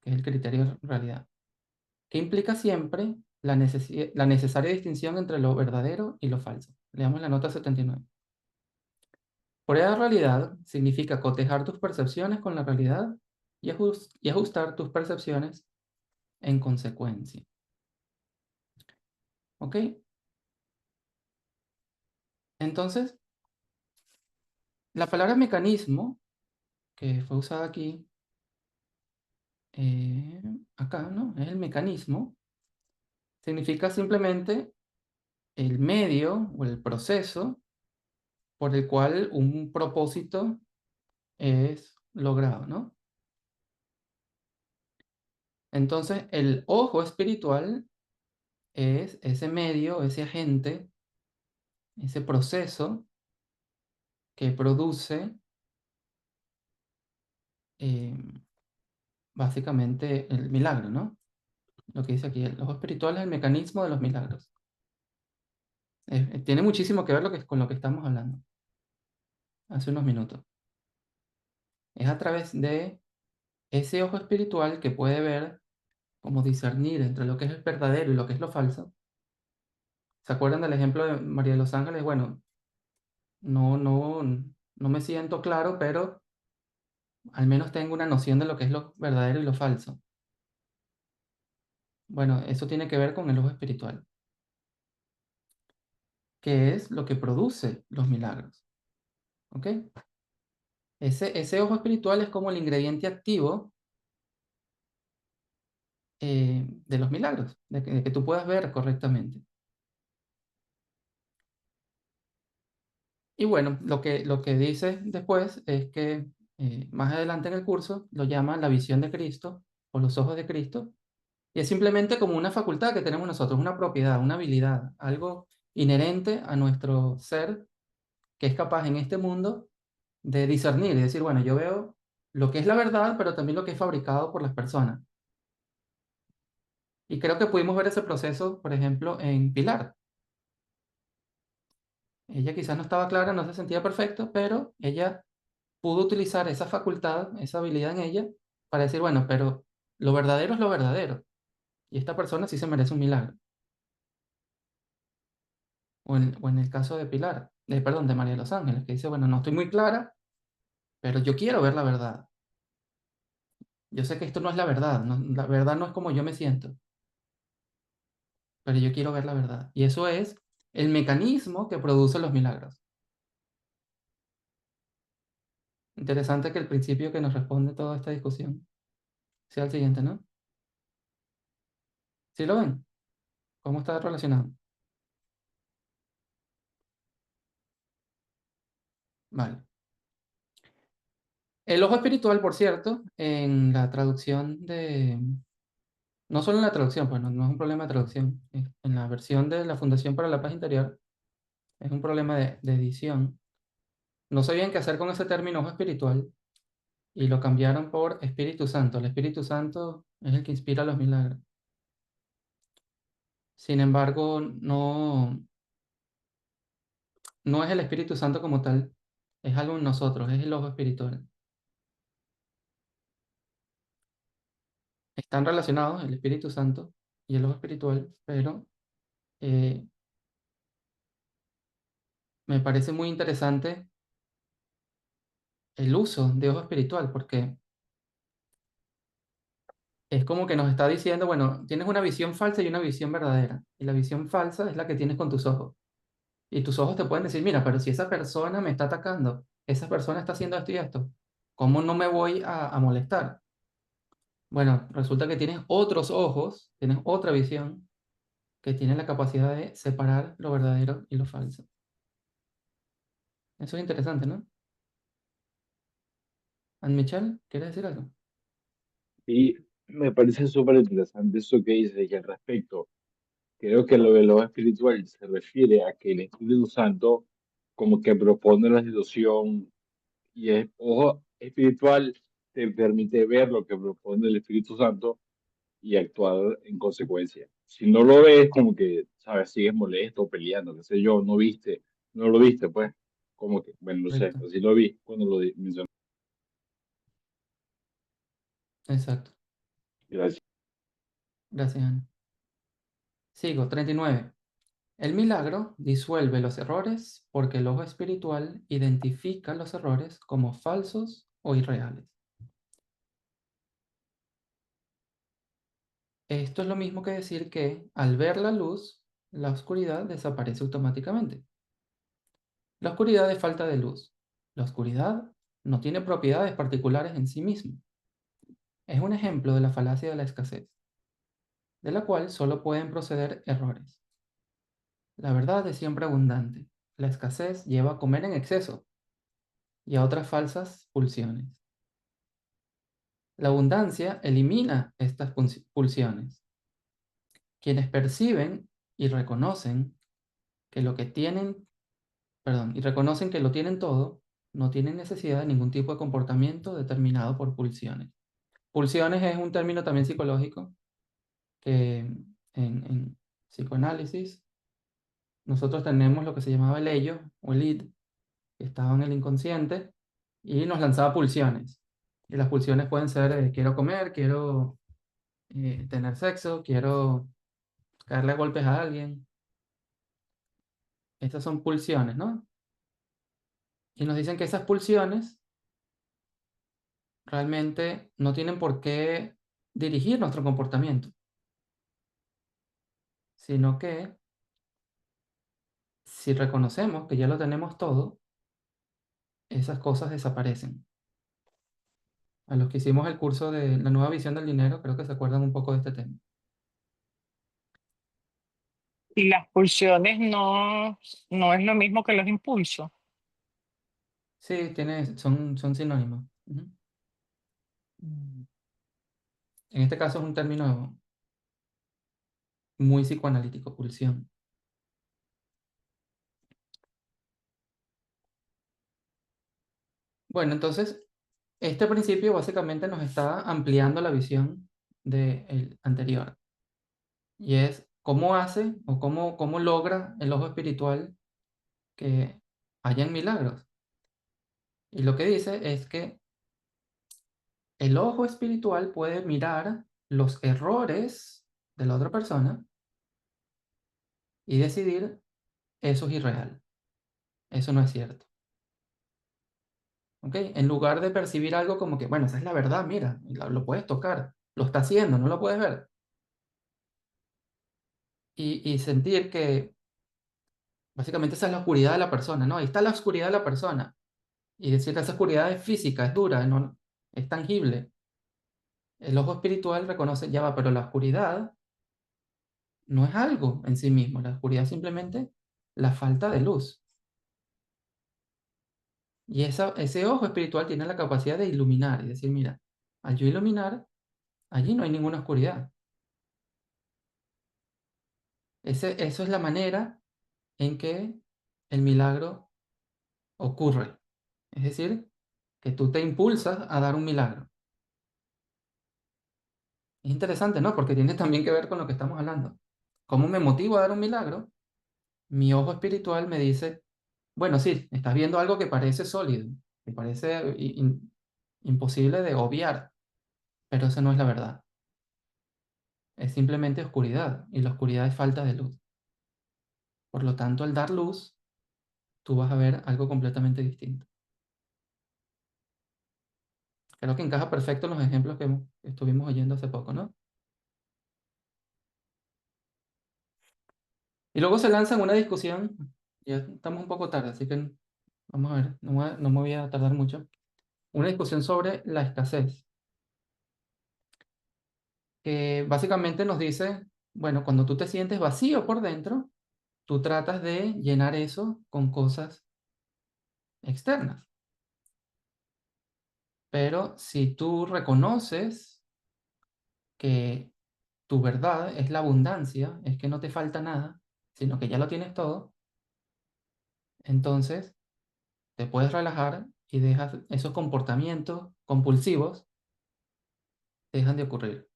que es el criterio de realidad, que implica siempre la necesaria distinción entre lo verdadero y lo falso. Leamos la nota 79. Prueba de realidad significa cotejar tus percepciones con la realidad y ajustar tus percepciones en consecuencia. ¿Ok? Entonces, la palabra mecanismo, que fue usada aquí, acá, ¿no? Es el mecanismo. Significa simplemente el medio o el proceso por el cual un propósito es logrado, ¿no? Entonces, el ojo espiritual es ese medio, ese agente, ese proceso que produce eh, básicamente el milagro, ¿no? Lo que dice aquí, el ojo espiritual es el mecanismo de los milagros. Tiene muchísimo que ver con lo que estamos hablando hace unos minutos. Es a través de ese ojo espiritual que puede ver, como discernir entre lo que es el verdadero y lo que es lo falso. ¿Se acuerdan del ejemplo de María de los Ángeles? Bueno, no me siento claro, pero al menos tengo una noción de lo que es lo verdadero y lo falso. Bueno, eso tiene que ver con el ojo espiritual, que es lo que produce los milagros. ¿Ok? Ese ojo espiritual es como el ingrediente activo de los milagros, de que tú puedas ver correctamente. Y bueno, lo que dice después es que más adelante en el curso lo llama la visión de Cristo o los ojos de Cristo. Y es simplemente como una facultad que tenemos nosotros, una propiedad, una habilidad, algo inherente a nuestro ser que es capaz en este mundo de discernir y decir, bueno, yo veo lo que es la verdad, pero también lo que es fabricado por las personas. Y creo que pudimos ver ese proceso, por ejemplo, en Pilar. Ella quizás no estaba clara, no se sentía perfecto, pero ella pudo utilizar esa facultad, esa habilidad en ella, para decir, bueno, pero lo verdadero es lo verdadero. Y esta persona sí se merece un milagro. O en el caso de Pilar, perdón, de María de los Ángeles, que dice, bueno, no estoy muy clara, pero yo quiero ver la verdad. Yo sé que esto no es la verdad, la verdad no es como yo me siento, pero yo quiero ver la verdad. Y eso es el mecanismo que produce los milagros. Interesante que el principio que nos responde toda esta discusión sea el siguiente, ¿no? ¿Sí lo ven? ¿Cómo está relacionado? Vale. El ojo espiritual, por cierto, en la traducción de... No solo en la traducción, pues no es un problema de traducción. En la versión de la Fundación para la Paz Interior es un problema de edición. No sabían qué hacer con ese término ojo espiritual y lo cambiaron por Espíritu Santo. El Espíritu Santo es el que inspira los milagros. Sin embargo, no es el Espíritu Santo como tal, es algo en nosotros, es el ojo espiritual. Están relacionados el Espíritu Santo y el ojo espiritual, pero eh, me parece muy interesante el uso de ojo espiritual, porque es como que nos está diciendo, bueno, tienes una visión falsa y una visión verdadera. Y la visión falsa es la que tienes con tus ojos. Y tus ojos te pueden decir, mira, pero si esa persona me está atacando, esa persona está haciendo esto y esto, ¿cómo no me voy a molestar? Bueno, resulta que tienes otros ojos, tienes otra visión que tiene la capacidad de separar lo verdadero y lo falso. Eso es interesante, ¿no? Anne Michelle, ¿quieres decir algo? Y me parece súper interesante eso que dices y al respecto. Creo que lo de lo espiritual se refiere a que el Espíritu Santo como que propone la situación y el ojo espiritual te permite ver lo que propone el Espíritu Santo y actuar en consecuencia. Si no lo ves, como que, ¿sabes? Sigues molesto, peleando, qué sé yo, no lo viste, pues, como que, bueno, no sé, Correcto. así lo vi cuando lo mencioné. Exacto. Gracias. Gracias, Anne. Sigo, 39. El milagro disuelve los errores porque el ojo espiritual identifica los errores como falsos o irreales. Esto es lo mismo que decir que al ver la luz, la oscuridad desaparece automáticamente. La oscuridad es falta de luz. La oscuridad no tiene propiedades particulares en sí misma. Es un ejemplo de la falacia de la escasez, de la cual solo pueden proceder errores. La verdad es siempre abundante. La escasez lleva a comer en exceso. y a otras falsas pulsiones. La abundancia elimina estas pulsiones. Quienes perciben y reconocen que lo que tienen, y reconocen que lo tienen todo, no tienen necesidad de ningún tipo de comportamiento determinado por pulsiones. Pulsiones es un término también psicológico que en psicoanálisis nosotros tenemos lo que se llamaba el ello o el id, que estaba en el inconsciente y nos lanzaba pulsiones. Y las pulsiones pueden ser quiero comer, quiero tener sexo, quiero caerle a golpes a alguien. Estas son pulsiones, ¿no? Y nos dicen que esas pulsiones realmente no tienen por qué dirigir nuestro comportamiento, sino que si reconocemos que ya lo tenemos todo, esas cosas desaparecen. A los que hicimos el curso de la nueva visión del dinero, creo que se acuerdan un poco de este tema. Y las pulsiones no es lo mismo que los impulsos. Sí, son sinónimos. Ujú. En este caso es un término muy psicoanalítico, pulsión. Bueno, entonces, este principio básicamente nos está ampliando la visión del anterior. Y es cómo hace o cómo logra el ojo espiritual que hayan milagros. Y lo que dice es que el ojo espiritual puede mirar los errores de la otra persona y decidir, eso es irreal, eso no es cierto. ¿Ok? En lugar de percibir algo como que, bueno, esa es la verdad, mira, lo puedes tocar, lo está haciendo, no lo puedes ver. Y sentir que básicamente esa es la oscuridad de la persona, ¿no? Ahí está la oscuridad de la persona. Y decir que esa oscuridad es física, es dura, no, es tangible. El ojo espiritual reconoce, ya va, pero la oscuridad no es algo en sí mismo. La oscuridad es simplemente la falta de luz. Y ese ojo espiritual tiene la capacidad de iluminar y decir, mira, al yo iluminar, allí no hay ninguna oscuridad. Eso es la manera en que el milagro ocurre. Es decir, que tú te impulsas a dar un milagro. Es interesante, ¿no? Porque tiene también que ver con lo que estamos hablando. ¿Cómo me motivo a dar un milagro? Mi ojo espiritual me dice, bueno, sí, estás viendo algo que parece sólido, que parece imposible de obviar, pero eso no es la verdad. Es simplemente oscuridad, y la oscuridad es falta de luz. Por lo tanto, al dar luz, tú vas a ver algo completamente distinto. Creo que encaja perfecto en los ejemplos que estuvimos oyendo hace poco, ¿no? Y luego se lanza en una discusión, ya estamos un poco tarde, así que vamos a ver, no me voy a tardar mucho. Una discusión sobre la escasez, que básicamente nos dice, bueno, cuando tú te sientes vacío por dentro, tú tratas de llenar eso con cosas externas. Pero si tú reconoces que tu verdad es la abundancia, es que no te falta nada, sino que ya lo tienes todo, entonces te puedes relajar y dejas esos comportamientos compulsivos, dejan de ocurrir.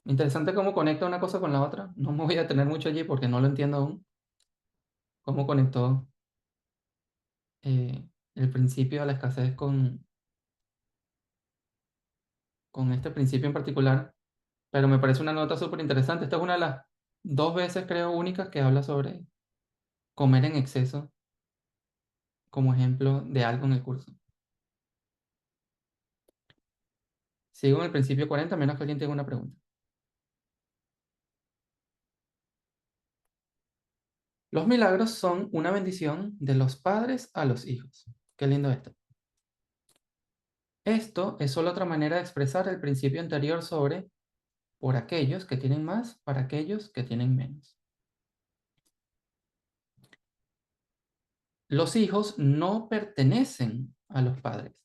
Interesante cómo conecta una cosa con la otra. No me voy a detener mucho allí porque no lo entiendo aún. Cómo conectó el principio de la escasez con este principio en particular. Pero me parece una nota súper interesante. Esta es una de las 2 veces, creo, únicas que habla sobre comer en exceso como ejemplo de algo en el curso. Sigo en el principio 40, a menos que alguien tenga una pregunta. Los milagros son una bendición de los padres a los hijos. Qué lindo esto. Esto es solo otra manera de expresar el principio anterior sobre por aquellos que tienen más, para aquellos que tienen menos. Los hijos no pertenecen a los padres,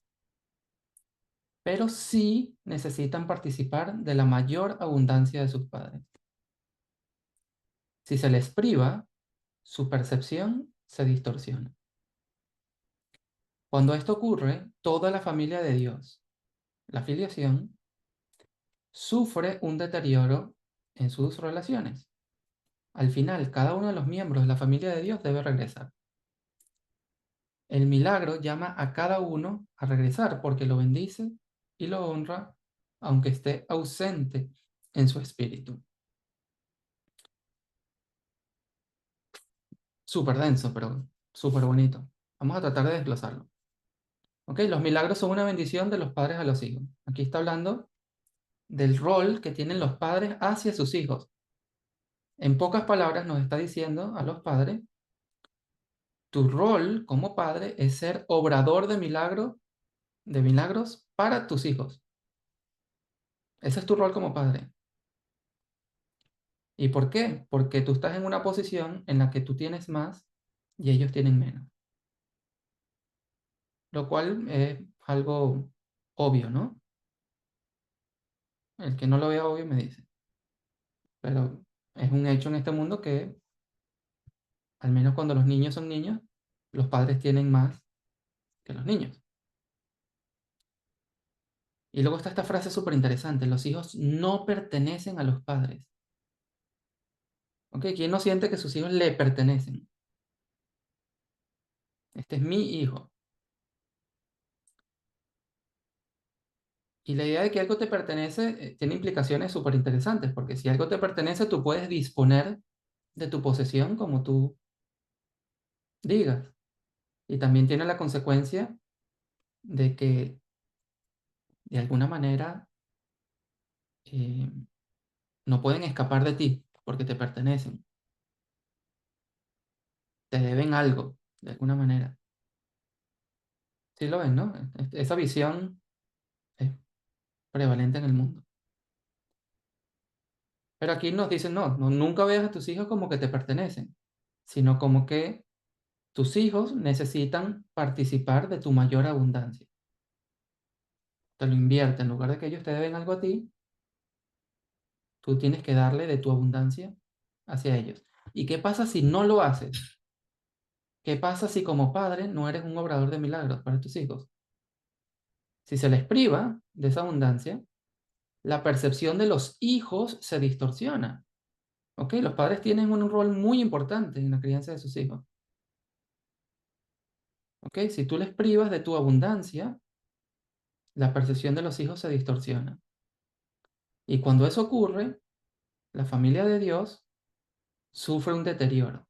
pero sí necesitan participar de la mayor abundancia de sus padres. Si se les priva, su percepción se distorsiona. Cuando esto ocurre, toda la familia de Dios, la filiación, sufre un deterioro en sus relaciones. Al final, cada uno de los miembros de la familia de Dios debe regresar. El milagro llama a cada uno a regresar porque lo bendice y lo honra, aunque esté ausente en su espíritu. Súper denso, pero súper bonito. Vamos a tratar de desglosarlo. ¿Ok? Los milagros son una bendición de los padres a los hijos. Aquí está hablando del rol que tienen los padres hacia sus hijos. En pocas palabras nos está diciendo a los padres, tu rol como padre es ser obrador de milagros para tus hijos. Ese es tu rol como padre. ¿Y por qué? Porque tú estás en una posición en la que tú tienes más y ellos tienen menos. Lo cual es algo obvio, ¿no? El que no lo vea obvio me dice. Pero es un hecho en este mundo que, al menos cuando los niños son niños, los padres tienen más que los niños. Y luego está esta frase súper interesante, los hijos no pertenecen a los padres. ¿Ok? ¿Quién no siente que sus hijos le pertenecen? Este es mi hijo. Y la idea de que algo te pertenece tiene implicaciones súper interesantes, porque si algo te pertenece, tú puedes disponer de tu posesión como tú digas. Y también tiene la consecuencia de que, de alguna manera, eh, no pueden escapar de ti, porque te pertenecen. Te deben algo, de alguna manera. Sí lo ven, ¿no? Esa visión es prevalente en el mundo. Pero aquí nos dicen, no, nunca veas a tus hijos como que te pertenecen, sino como que tus hijos necesitan participar de tu mayor abundancia. Te lo invierte, en lugar de que ellos te deben algo a ti, tú tienes que darle de tu abundancia hacia ellos. ¿Y qué pasa si no lo haces? ¿Qué pasa si como padre no eres un obrador de milagros para tus hijos? Si se les priva de esa abundancia, la percepción de los hijos se distorsiona. ¿Ok? Los padres tienen un rol muy importante en la crianza de sus hijos. ¿Ok? Si tú les privas de tu abundancia, la percepción de los hijos se distorsiona. Y cuando eso ocurre, la familia de Dios sufre un deterioro.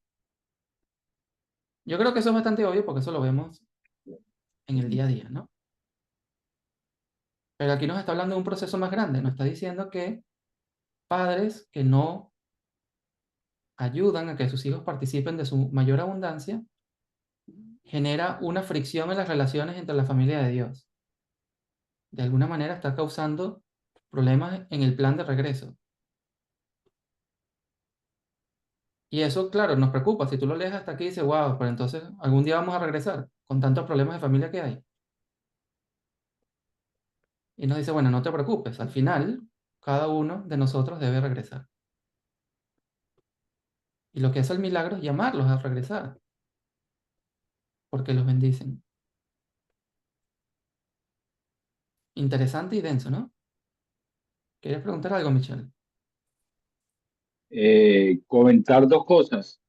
Yo creo que eso es bastante obvio porque eso lo vemos en el día a día, ¿no? Pero aquí nos está hablando de un proceso más grande. Nos está diciendo que padres que no ayudan a que sus hijos participen de su mayor abundancia, genera una fricción en las relaciones entre la familia de Dios. De alguna manera está causando problemas en el plan de regreso. Y eso, claro, nos preocupa. Si tú lo lees hasta aquí, dices, wow, pero entonces algún día vamos a regresar con tantos problemas de familia que hay. Y nos dice, bueno, no te preocupes, al final cada uno de nosotros debe regresar. Y lo que hace el milagro es llamarlos a regresar, porque los bendicen. Interesante y denso, ¿no? ¿Quieres preguntar algo, Michelle? Comentar dos cosas.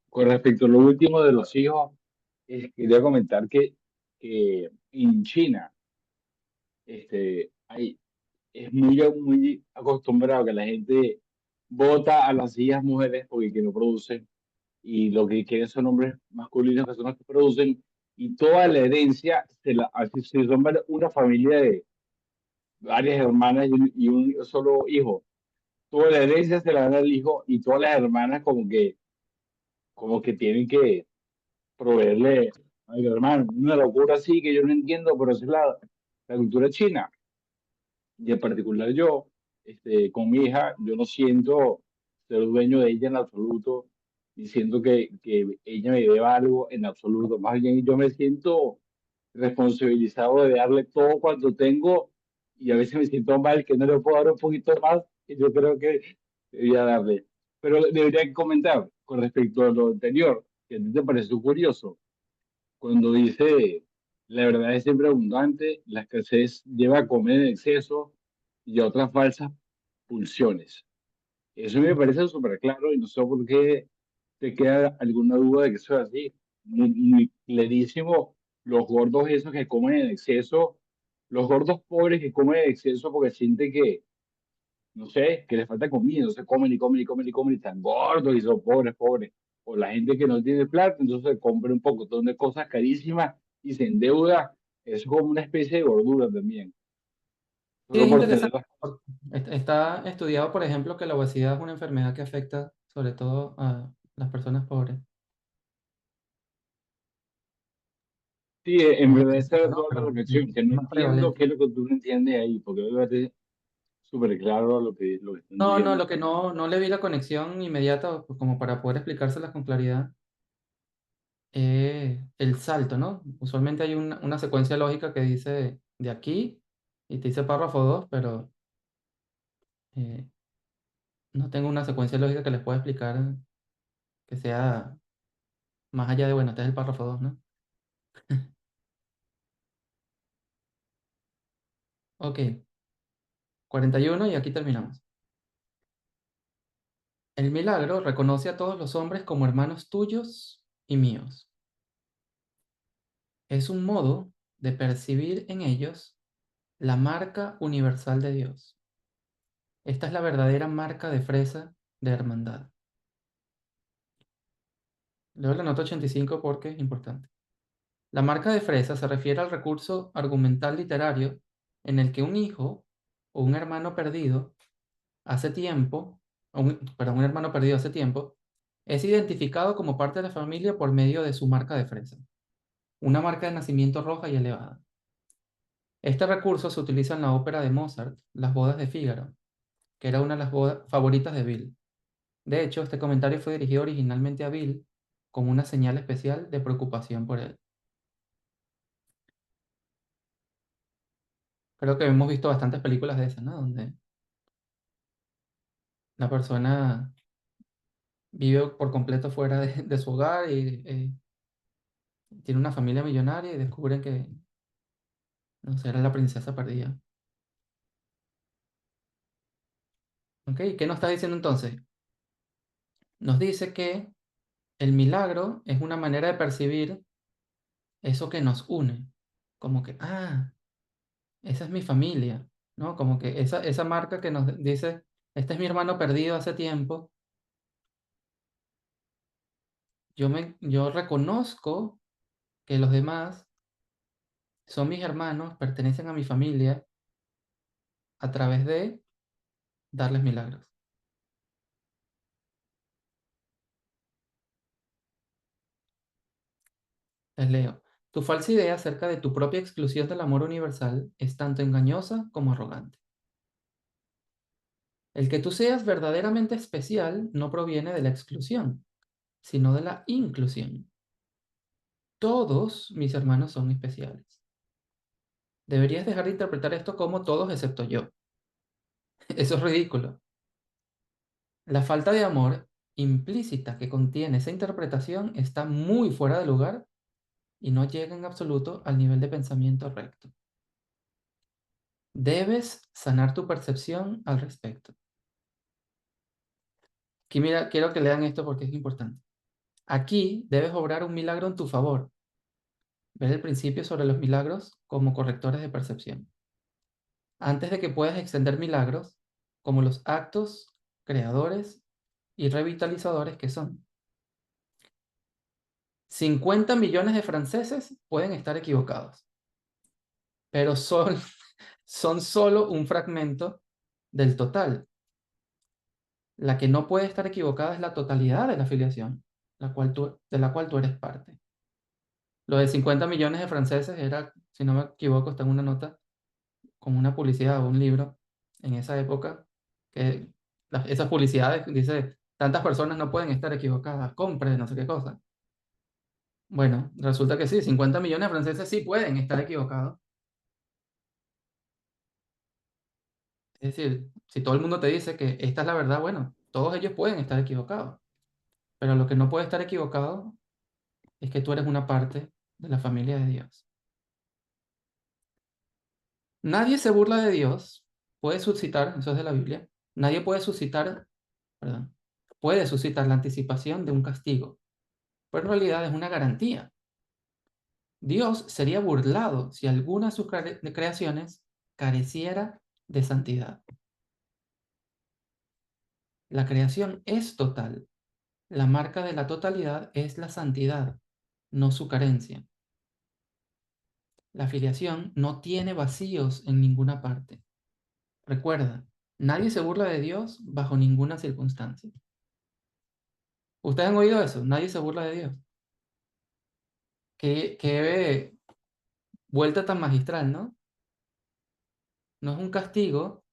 Con respecto a lo último de los hijos, quería comentar que en China hay, es muy acostumbrado que la gente vota a las hijas mujeres porque que no producen y lo que quieren son hombres masculinos que son los que producen y toda la herencia, así si son una familia de varias hermanas y un solo hijo, toda la herencia se la dan al hijo y todas las hermanas como que tienen que proveerle al hermano. Una locura así que yo no entiendo, pero esa es la cultura china. Y en particular yo, con mi hija, yo no siento ser dueño de ella en absoluto. diciendo que ella me deba algo en absoluto. Más bien yo me siento responsabilizado de darle todo cuanto tengo y a veces me siento mal que no le puedo dar un poquito más que yo creo que debería darle. Pero debería comentar con respecto a lo anterior, que a ti te pareció curioso, cuando dice, la verdad es siempre abundante, la escasez lleva a comer en exceso y a otras falsas pulsiones. Eso me parece súper claro y no sé por qué te queda alguna duda de que eso es así. Muy, muy clarísimo. Los gordos esos que comen en exceso, los gordos pobres que comen en exceso porque sienten que, no sé, que les falta comida, entonces comen y comen y comen y comen y están gordos y son pobres, pobres. O la gente que no tiene plata, entonces compra un pocotón de cosas carísimas y se endeuda. Eso es como una especie de gordura también. Sí, Solo es por tener interesante. Está estudiado, por ejemplo, que la obesidad es una enfermedad que afecta sobre todo a las personas pobres. Sí, en Más verdad esa afecta, era ¿no? toda la Pero reflexión, que no más entiendo prevalente. qué es lo que tú no entiendes ahí, porque obviamente súper claro lo que están No, no, diciendo. lo que no le vi la conexión inmediata, pues, como para poder explicárselas con claridad, el salto, ¿no? Usualmente hay una secuencia lógica que dice de aquí y te dice párrafo 2, pero eh, no tengo una secuencia lógica que les pueda explicar que sea más allá de, bueno, este es el párrafo 2, ¿no? Ok, 41 y aquí terminamos. El milagro reconoce a todos los hombres como hermanos tuyos y míos. Es un modo de percibir en ellos la marca universal de Dios. Esta es la verdadera marca de fresa de hermandad. Leo la nota 85 porque es importante. La marca de fresa se refiere al recurso argumental literario en el que un hijo o un hermano perdido hace tiempo, perdón, un hermano perdido hace tiempo, es identificado como parte de la familia por medio de su marca de fresa, una marca de nacimiento roja y elevada. Este recurso se utiliza en la ópera de Mozart, Las bodas de Fígaro, que era una de las bodas favoritas de Bill. De hecho, este comentario fue dirigido originalmente a Bill como una señal especial de preocupación por él. Creo que hemos visto bastantes películas de esas, ¿no? Donde la persona vive por completo fuera de su hogar y tiene una familia millonaria y descubren que, no sé, era la princesa perdida. ¿Ok? ¿Qué nos está diciendo entonces? Nos dice que el milagro es una manera de percibir eso que nos une. Como que, esa es mi familia, ¿no? Como que esa marca que nos dice, este es mi hermano perdido hace tiempo. Yo reconozco que los demás son mis hermanos, pertenecen a mi familia a través de darles milagros. Les leo. Tu falsa idea acerca de tu propia exclusión del amor universal es tanto engañosa como arrogante. El que tú seas verdaderamente especial no proviene de la exclusión, sino de la inclusión. Todos mis hermanos son especiales. Deberías dejar de interpretar esto como todos excepto yo. Eso es ridículo. La falta de amor implícita que contiene esa interpretación está muy fuera de lugar y no llega en absoluto al nivel de pensamiento recto. Debes sanar tu percepción al respecto. Aquí mira, quiero que lean esto porque es importante. Aquí debes obrar un milagro en tu favor. Ver el principio sobre los milagros como correctores de percepción. Antes de que puedas extender milagros como los actos creadores y revitalizadores que son. 50 millones de franceses pueden estar equivocados, pero son solo un fragmento del total. La que no puede estar equivocada es la totalidad de la afiliación, de la cual tú eres parte. Lo de 50 millones de franceses era, si no me equivoco, está en una nota, como una publicidad o un libro en esa época, que esas publicidades dice tantas personas no pueden estar equivocadas, compre no sé qué cosa. Bueno, resulta que sí, 50 millones de franceses sí pueden estar equivocados. Es decir, si todo el mundo te dice que esta es la verdad, bueno, todos ellos pueden estar equivocados. Pero lo que no puede estar equivocado es que tú eres una parte de la familia de Dios. Nadie se burla de Dios, puede suscitar, eso es de la Biblia, nadie puede suscitar, perdón, puede suscitar la anticipación de un castigo, pero en realidad es una garantía. Dios sería burlado si alguna de sus creaciones careciera de santidad. La creación es total. La marca de la totalidad es la santidad, no su carencia. La filiación no tiene vacíos en ninguna parte. Recuerda, nadie se burla de Dios bajo ninguna circunstancia. ¿Ustedes han oído eso? Nadie se burla de Dios. Qué vuelta tan magistral, ¿no? No es un castigo,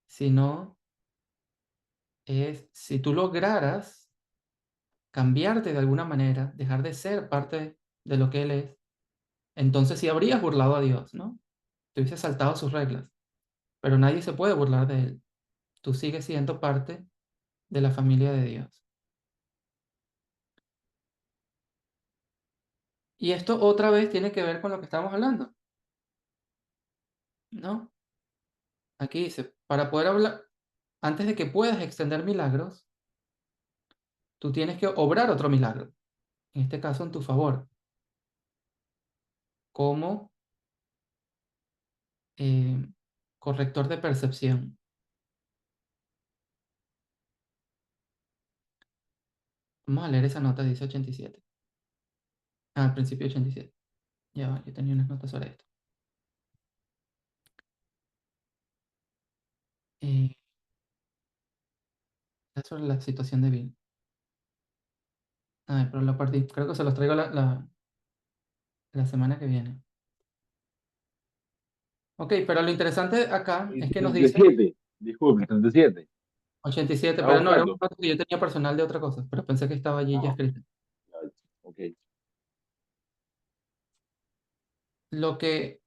sino es si tú lograras cambiarte de alguna manera, dejar de ser parte de lo que Él es, entonces sí habrías burlado a Dios, ¿no? Te hubieses saltado sus reglas, pero nadie se puede burlar de Él. Tú sigues siendo parte de la familia de Dios. Y esto otra vez tiene que ver con lo que estábamos hablando, ¿no? Aquí dice, para poder hablar, antes de que puedas extender milagros, tú tienes que obrar otro milagro, en este caso en tu favor, como eh, corrector de percepción. Vamos a leer esa nota, dice 87. Al principio 87. Ya va, yo tenía unas notas sobre esto. Eh, es sobre la situación de Bill. Pero la partí, creo que se los traigo la semana que viene. Ok, pero lo interesante acá Y es que nos dice 77, disculpe, 77. 87, Estaba pero no, era una buscando. nota que yo tenía personal de otra cosa, pero pensé que estaba allí ya Ah, escrita. ok. Lo que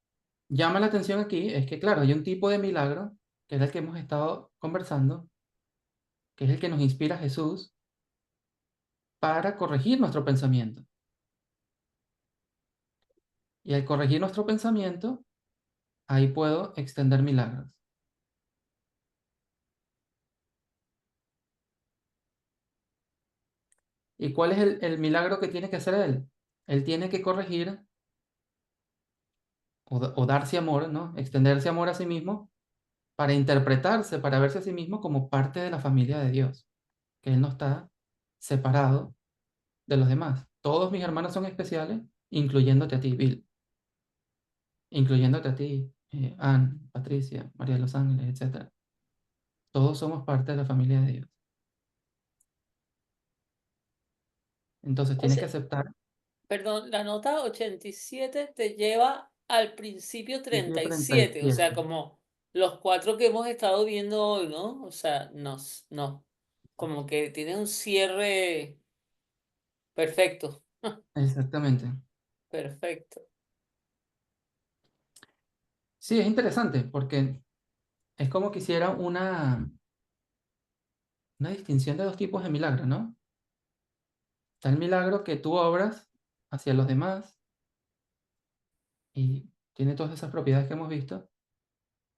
llama la atención aquí es que, claro, hay un tipo de milagro, que es el que hemos estado conversando, que es el que nos inspira a Jesús para corregir nuestro pensamiento. Y al corregir nuestro pensamiento, ahí puedo extender milagros. ¿Y cuál es el milagro que tiene que hacer él? Él tiene que corregir o darse amor, ¿no? Extenderse amor a sí mismo para interpretarse, para verse a sí mismo como parte de la familia de Dios, que él no está separado de los demás. Todos mis hermanos son especiales, incluyéndote a ti, Bill, incluyéndote a ti, Anne, Patricia, María de los Ángeles, etc. Todos somos parte de la familia de Dios. Entonces tienes que Ese, aceptar perdón, la nota 87 te lleva al principio principio 37, o sea, 37. como los cuatro que hemos estado viendo hoy, ¿no? O sea, no, como que tiene un cierre perfecto, Exactamente. perfecto. Sí, es interesante porque es como que hiciera una distinción de dos tipos de milagros, ¿no? Está el milagro que tú obras hacia los demás y tiene todas esas propiedades que hemos visto.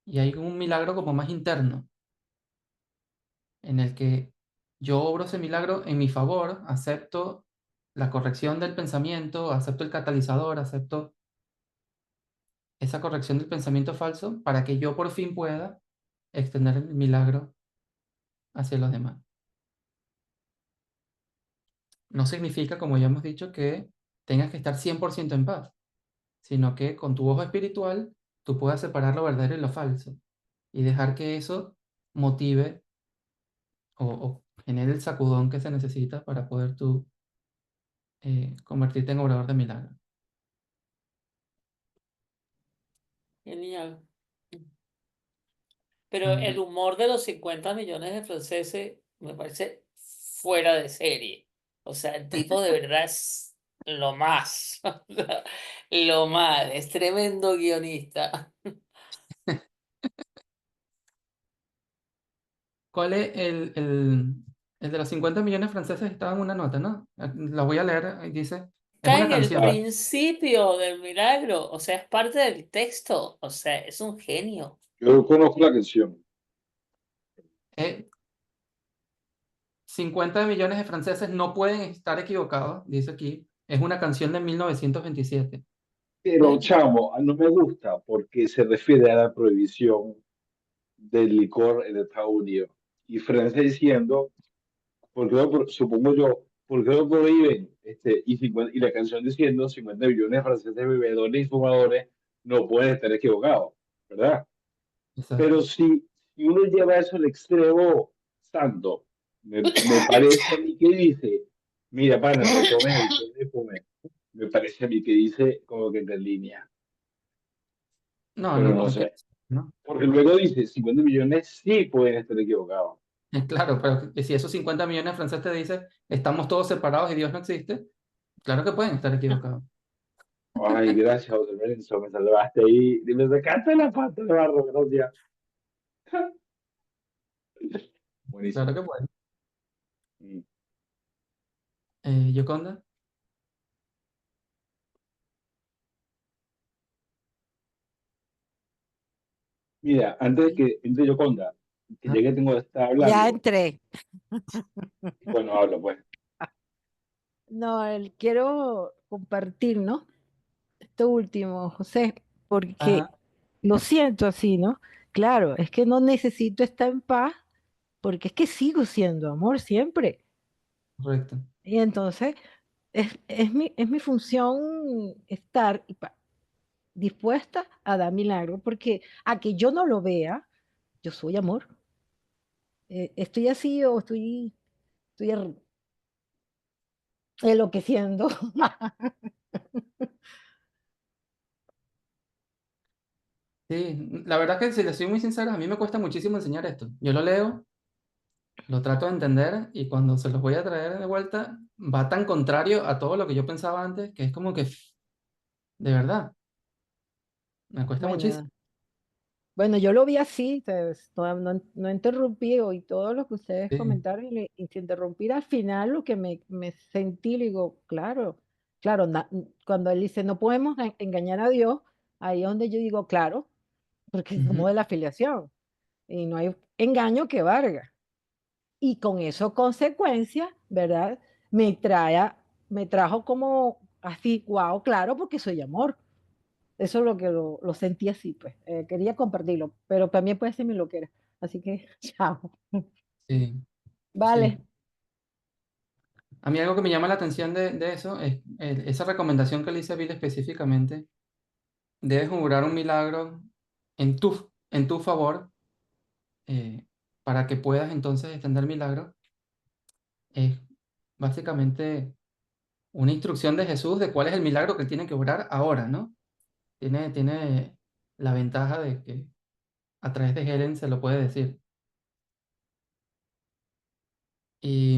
Y hay un milagro como más interno, en el que yo obro ese milagro en mi favor, acepto la corrección del pensamiento, acepto el catalizador, acepto esa corrección del pensamiento falso para que yo por fin pueda extender el milagro hacia los demás. No significa, como ya hemos dicho, que tengas que estar 100% en paz, sino que con tu ojo espiritual tú puedas separar lo verdadero y lo falso y dejar que eso motive o genere el sacudón que se necesita para poder tú convertirte en obrador de milagros. Genial. Pero el Mm, humor de los 50 millones de franceses me parece fuera de serie. O sea, el tipo de verdad es lo más, o sea, lo más, es tremendo guionista. ¿Cuál es el de los 50 millones franceses? Estaba en una nota, ¿no? La voy a leer y dice, es Está una en el canción. principio del milagro, o sea, es parte del texto, o sea, es un genio. Yo conozco la canción. Eh, 50 millones de franceses no pueden estar equivocados, dice aquí. Es una canción de 1927. Pero, chamo, no me gusta porque se refiere a la prohibición del licor en Estados Unidos. Y Francia diciendo, ¿por qué supongo yo, ¿por qué lo prohíben? Y la canción diciendo 50 millones de franceses bebedores y fumadores no pueden estar equivocados, ¿verdad? Exacto. Pero si uno lleva eso al extremo santo, me parece a mí que dice, mira, pana, no tomes alcohol ni fumes. Me parece a mí que dice como que en línea, No, pero no, no no sé. quiero, ¿no? Porque luego dice, 50 millones sí pueden estar equivocados. Claro, pero que si esos 50 millones de franceses te dicen, estamos todos separados y Dios no existe, claro que pueden estar equivocados. Ay, gracias, José Lorenzo, me salvaste ahí. Y me sacaste la pata de barro, gracias. Claro Buenísimo. que pueden. Mm. Yoconda. Mira, antes de que entre Yoconda, que Ah, ya que tengo que estar Ya hablando, entré. bueno, hablo pues. No, quiero compartir, ¿no? Esto último, José, porque ajá, lo siento así, ¿no? Claro, es que no necesito estar en paz porque es que sigo siendo amor siempre. correcto. Y entonces es mi función estar dispuesta a dar milagro, porque a que yo no lo vea, yo soy amor. Estoy así o estoy enloqueciendo. Sí, la verdad que si les soy muy sincero, a mí me cuesta muchísimo enseñar esto. Yo lo leo, lo trato de entender y cuando se los voy a traer de vuelta, va tan contrario a todo lo que yo pensaba antes que es como que, de verdad, me cuesta muchísimo. Bueno, bueno, yo lo vi así, ¿sabes? No interrumpí, y todo lo que ustedes Sí, comentaron, y sin interrumpir al final lo que me sentí, le digo, claro, claro, cuando él dice, no podemos engañar a Dios, ahí es donde yo digo, claro, porque es ujú, como de la afiliación, y no hay engaño que valga. Y con eso consecuencia, ¿verdad? Me trae, me trajo como así, wow, claro, porque soy amor. Eso es lo que lo sentí así, pues. Quería compartirlo, pero también puede ser mi loquera. Así que, chao. sí, sí. Vale. A mí algo que me llama la atención de eso es esa recomendación que le hice a Bill específicamente. Debes jurar un milagro en tu favor eh, para que puedas entonces extender milagro. Es básicamente una instrucción de Jesús de cuál es el milagro que él tiene que orar ahora, ¿no? Tiene la ventaja de que a través de Helen se lo puede decir. Y,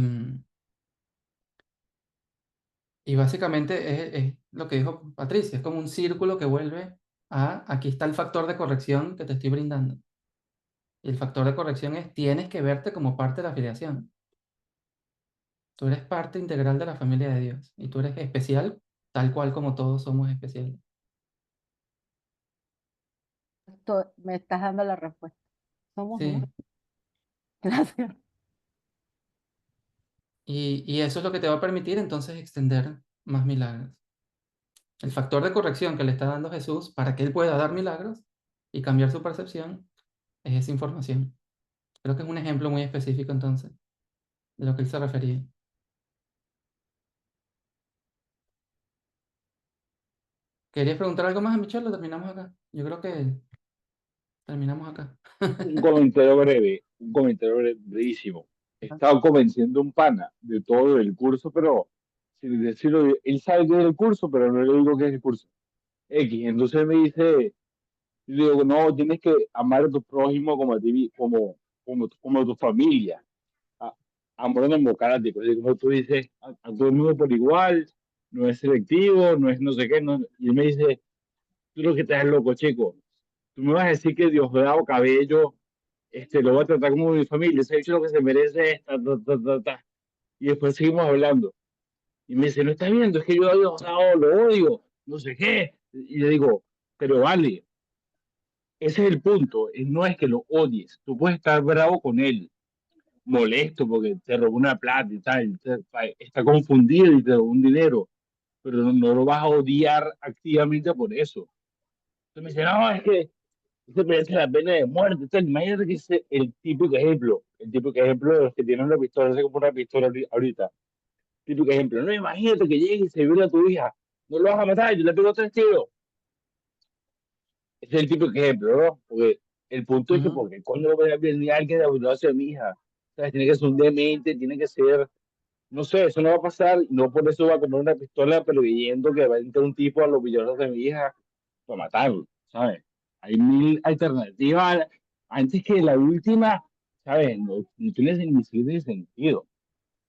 y básicamente es lo que dijo Patricia, es como un círculo que vuelve a, aquí está el factor de corrección que te estoy brindando. Y el factor de corrección es, tienes que verte como parte de la afiliación. Tú eres parte integral de la familia de Dios y tú eres especial tal cual como todos somos especiales. Me estás dando la respuesta. Somos uno. Sí, Gracias. y eso es lo que te va a permitir entonces extender más milagros. El factor de corrección que le está dando Jesús para que Él pueda dar milagros y cambiar su percepción es esa información. Creo que es un ejemplo muy específico entonces de lo que Él se refería. ¿Querías preguntar algo más a Michelle o terminamos acá? Yo creo que terminamos acá. Un comentario brevísimo. He estado convenciendo a un pana de todo el curso, pero sin decirlo, él sabe que es el curso, pero no le digo que es el curso. X, entonces me dice, yo le digo, no, tienes que amar a tu prójimo como a ti, como tu familia. Ah, amor democrático. Así como tú dices, a todo el mundo por igual, no es selectivo, no es no sé qué. No, y él me dice, tú lo que estás loco, chico. Tú me vas a decir que Diosdado Cabello lo voy a tratar como mi familia. Se ha dicho lo que se merece es ta, ta, ta, ta, ta. Y después seguimos hablando. Y me dice, no estás viendo, es que yo a Diosdado lo odio, no sé qué. Y le digo, pero vale, ese es el punto. No es que lo odies. Tú puedes estar bravo con él, molesto porque te robó una plata y tal, está confundido y te robó un dinero, pero no lo vas a odiar activamente por eso. Entonces me dice, no, es que se merece la pena de muerte. Entonces, imagínate que ese el típico ejemplo de los que tienen una pistola, es como una pistola ahorita. Típico ejemplo, no, imagínate que llegue y se viola a tu hija, no lo vas a matar, yo le pego 3 tiros. Ese es el típico ejemplo, ¿no? Porque el punto es que, Ujú. porque coño voy a venir alguien a burlarse de mi hija? O sea, tiene que ser un demente, tiene que ser, no sé, eso no va a pasar, y no por eso va a comprar una pistola, pero creyendo que va a entrar un tipo a los millones de mi hija para matarlo, ¿sabes? Hay mil alternativas antes que la última, ¿sabes? No tiene ni siquiera sentido.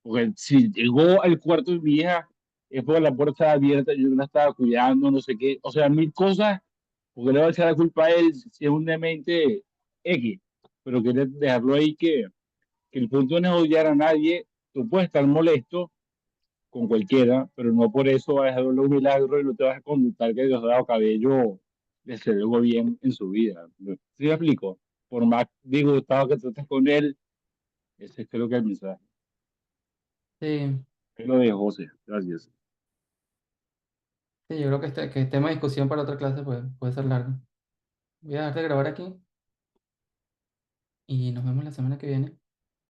Porque si llegó al cuarto de mi hija, es porque la puerta estaba abierta, yo no la estaba cuidando, no sé qué. O sea, mil cosas, porque le va a echar la culpa a él si es un demente X. Pero quería dejarlo ahí que el punto no es odiar a nadie. Tú puedes estar molesto con cualquiera, pero no por eso vas a dejarlo un milagro y no te vas a conductar que Diosdado Cabello le hace algo bien en su vida. ¿Sí me explico? Por más disgustado que tú estés con él, ese es creo que es el mensaje. Sí, Es lo de José. Gracias. sí, yo creo que tema de discusión para otra clase puede ser largo. Voy a dejar de grabar aquí y nos vemos la semana que viene.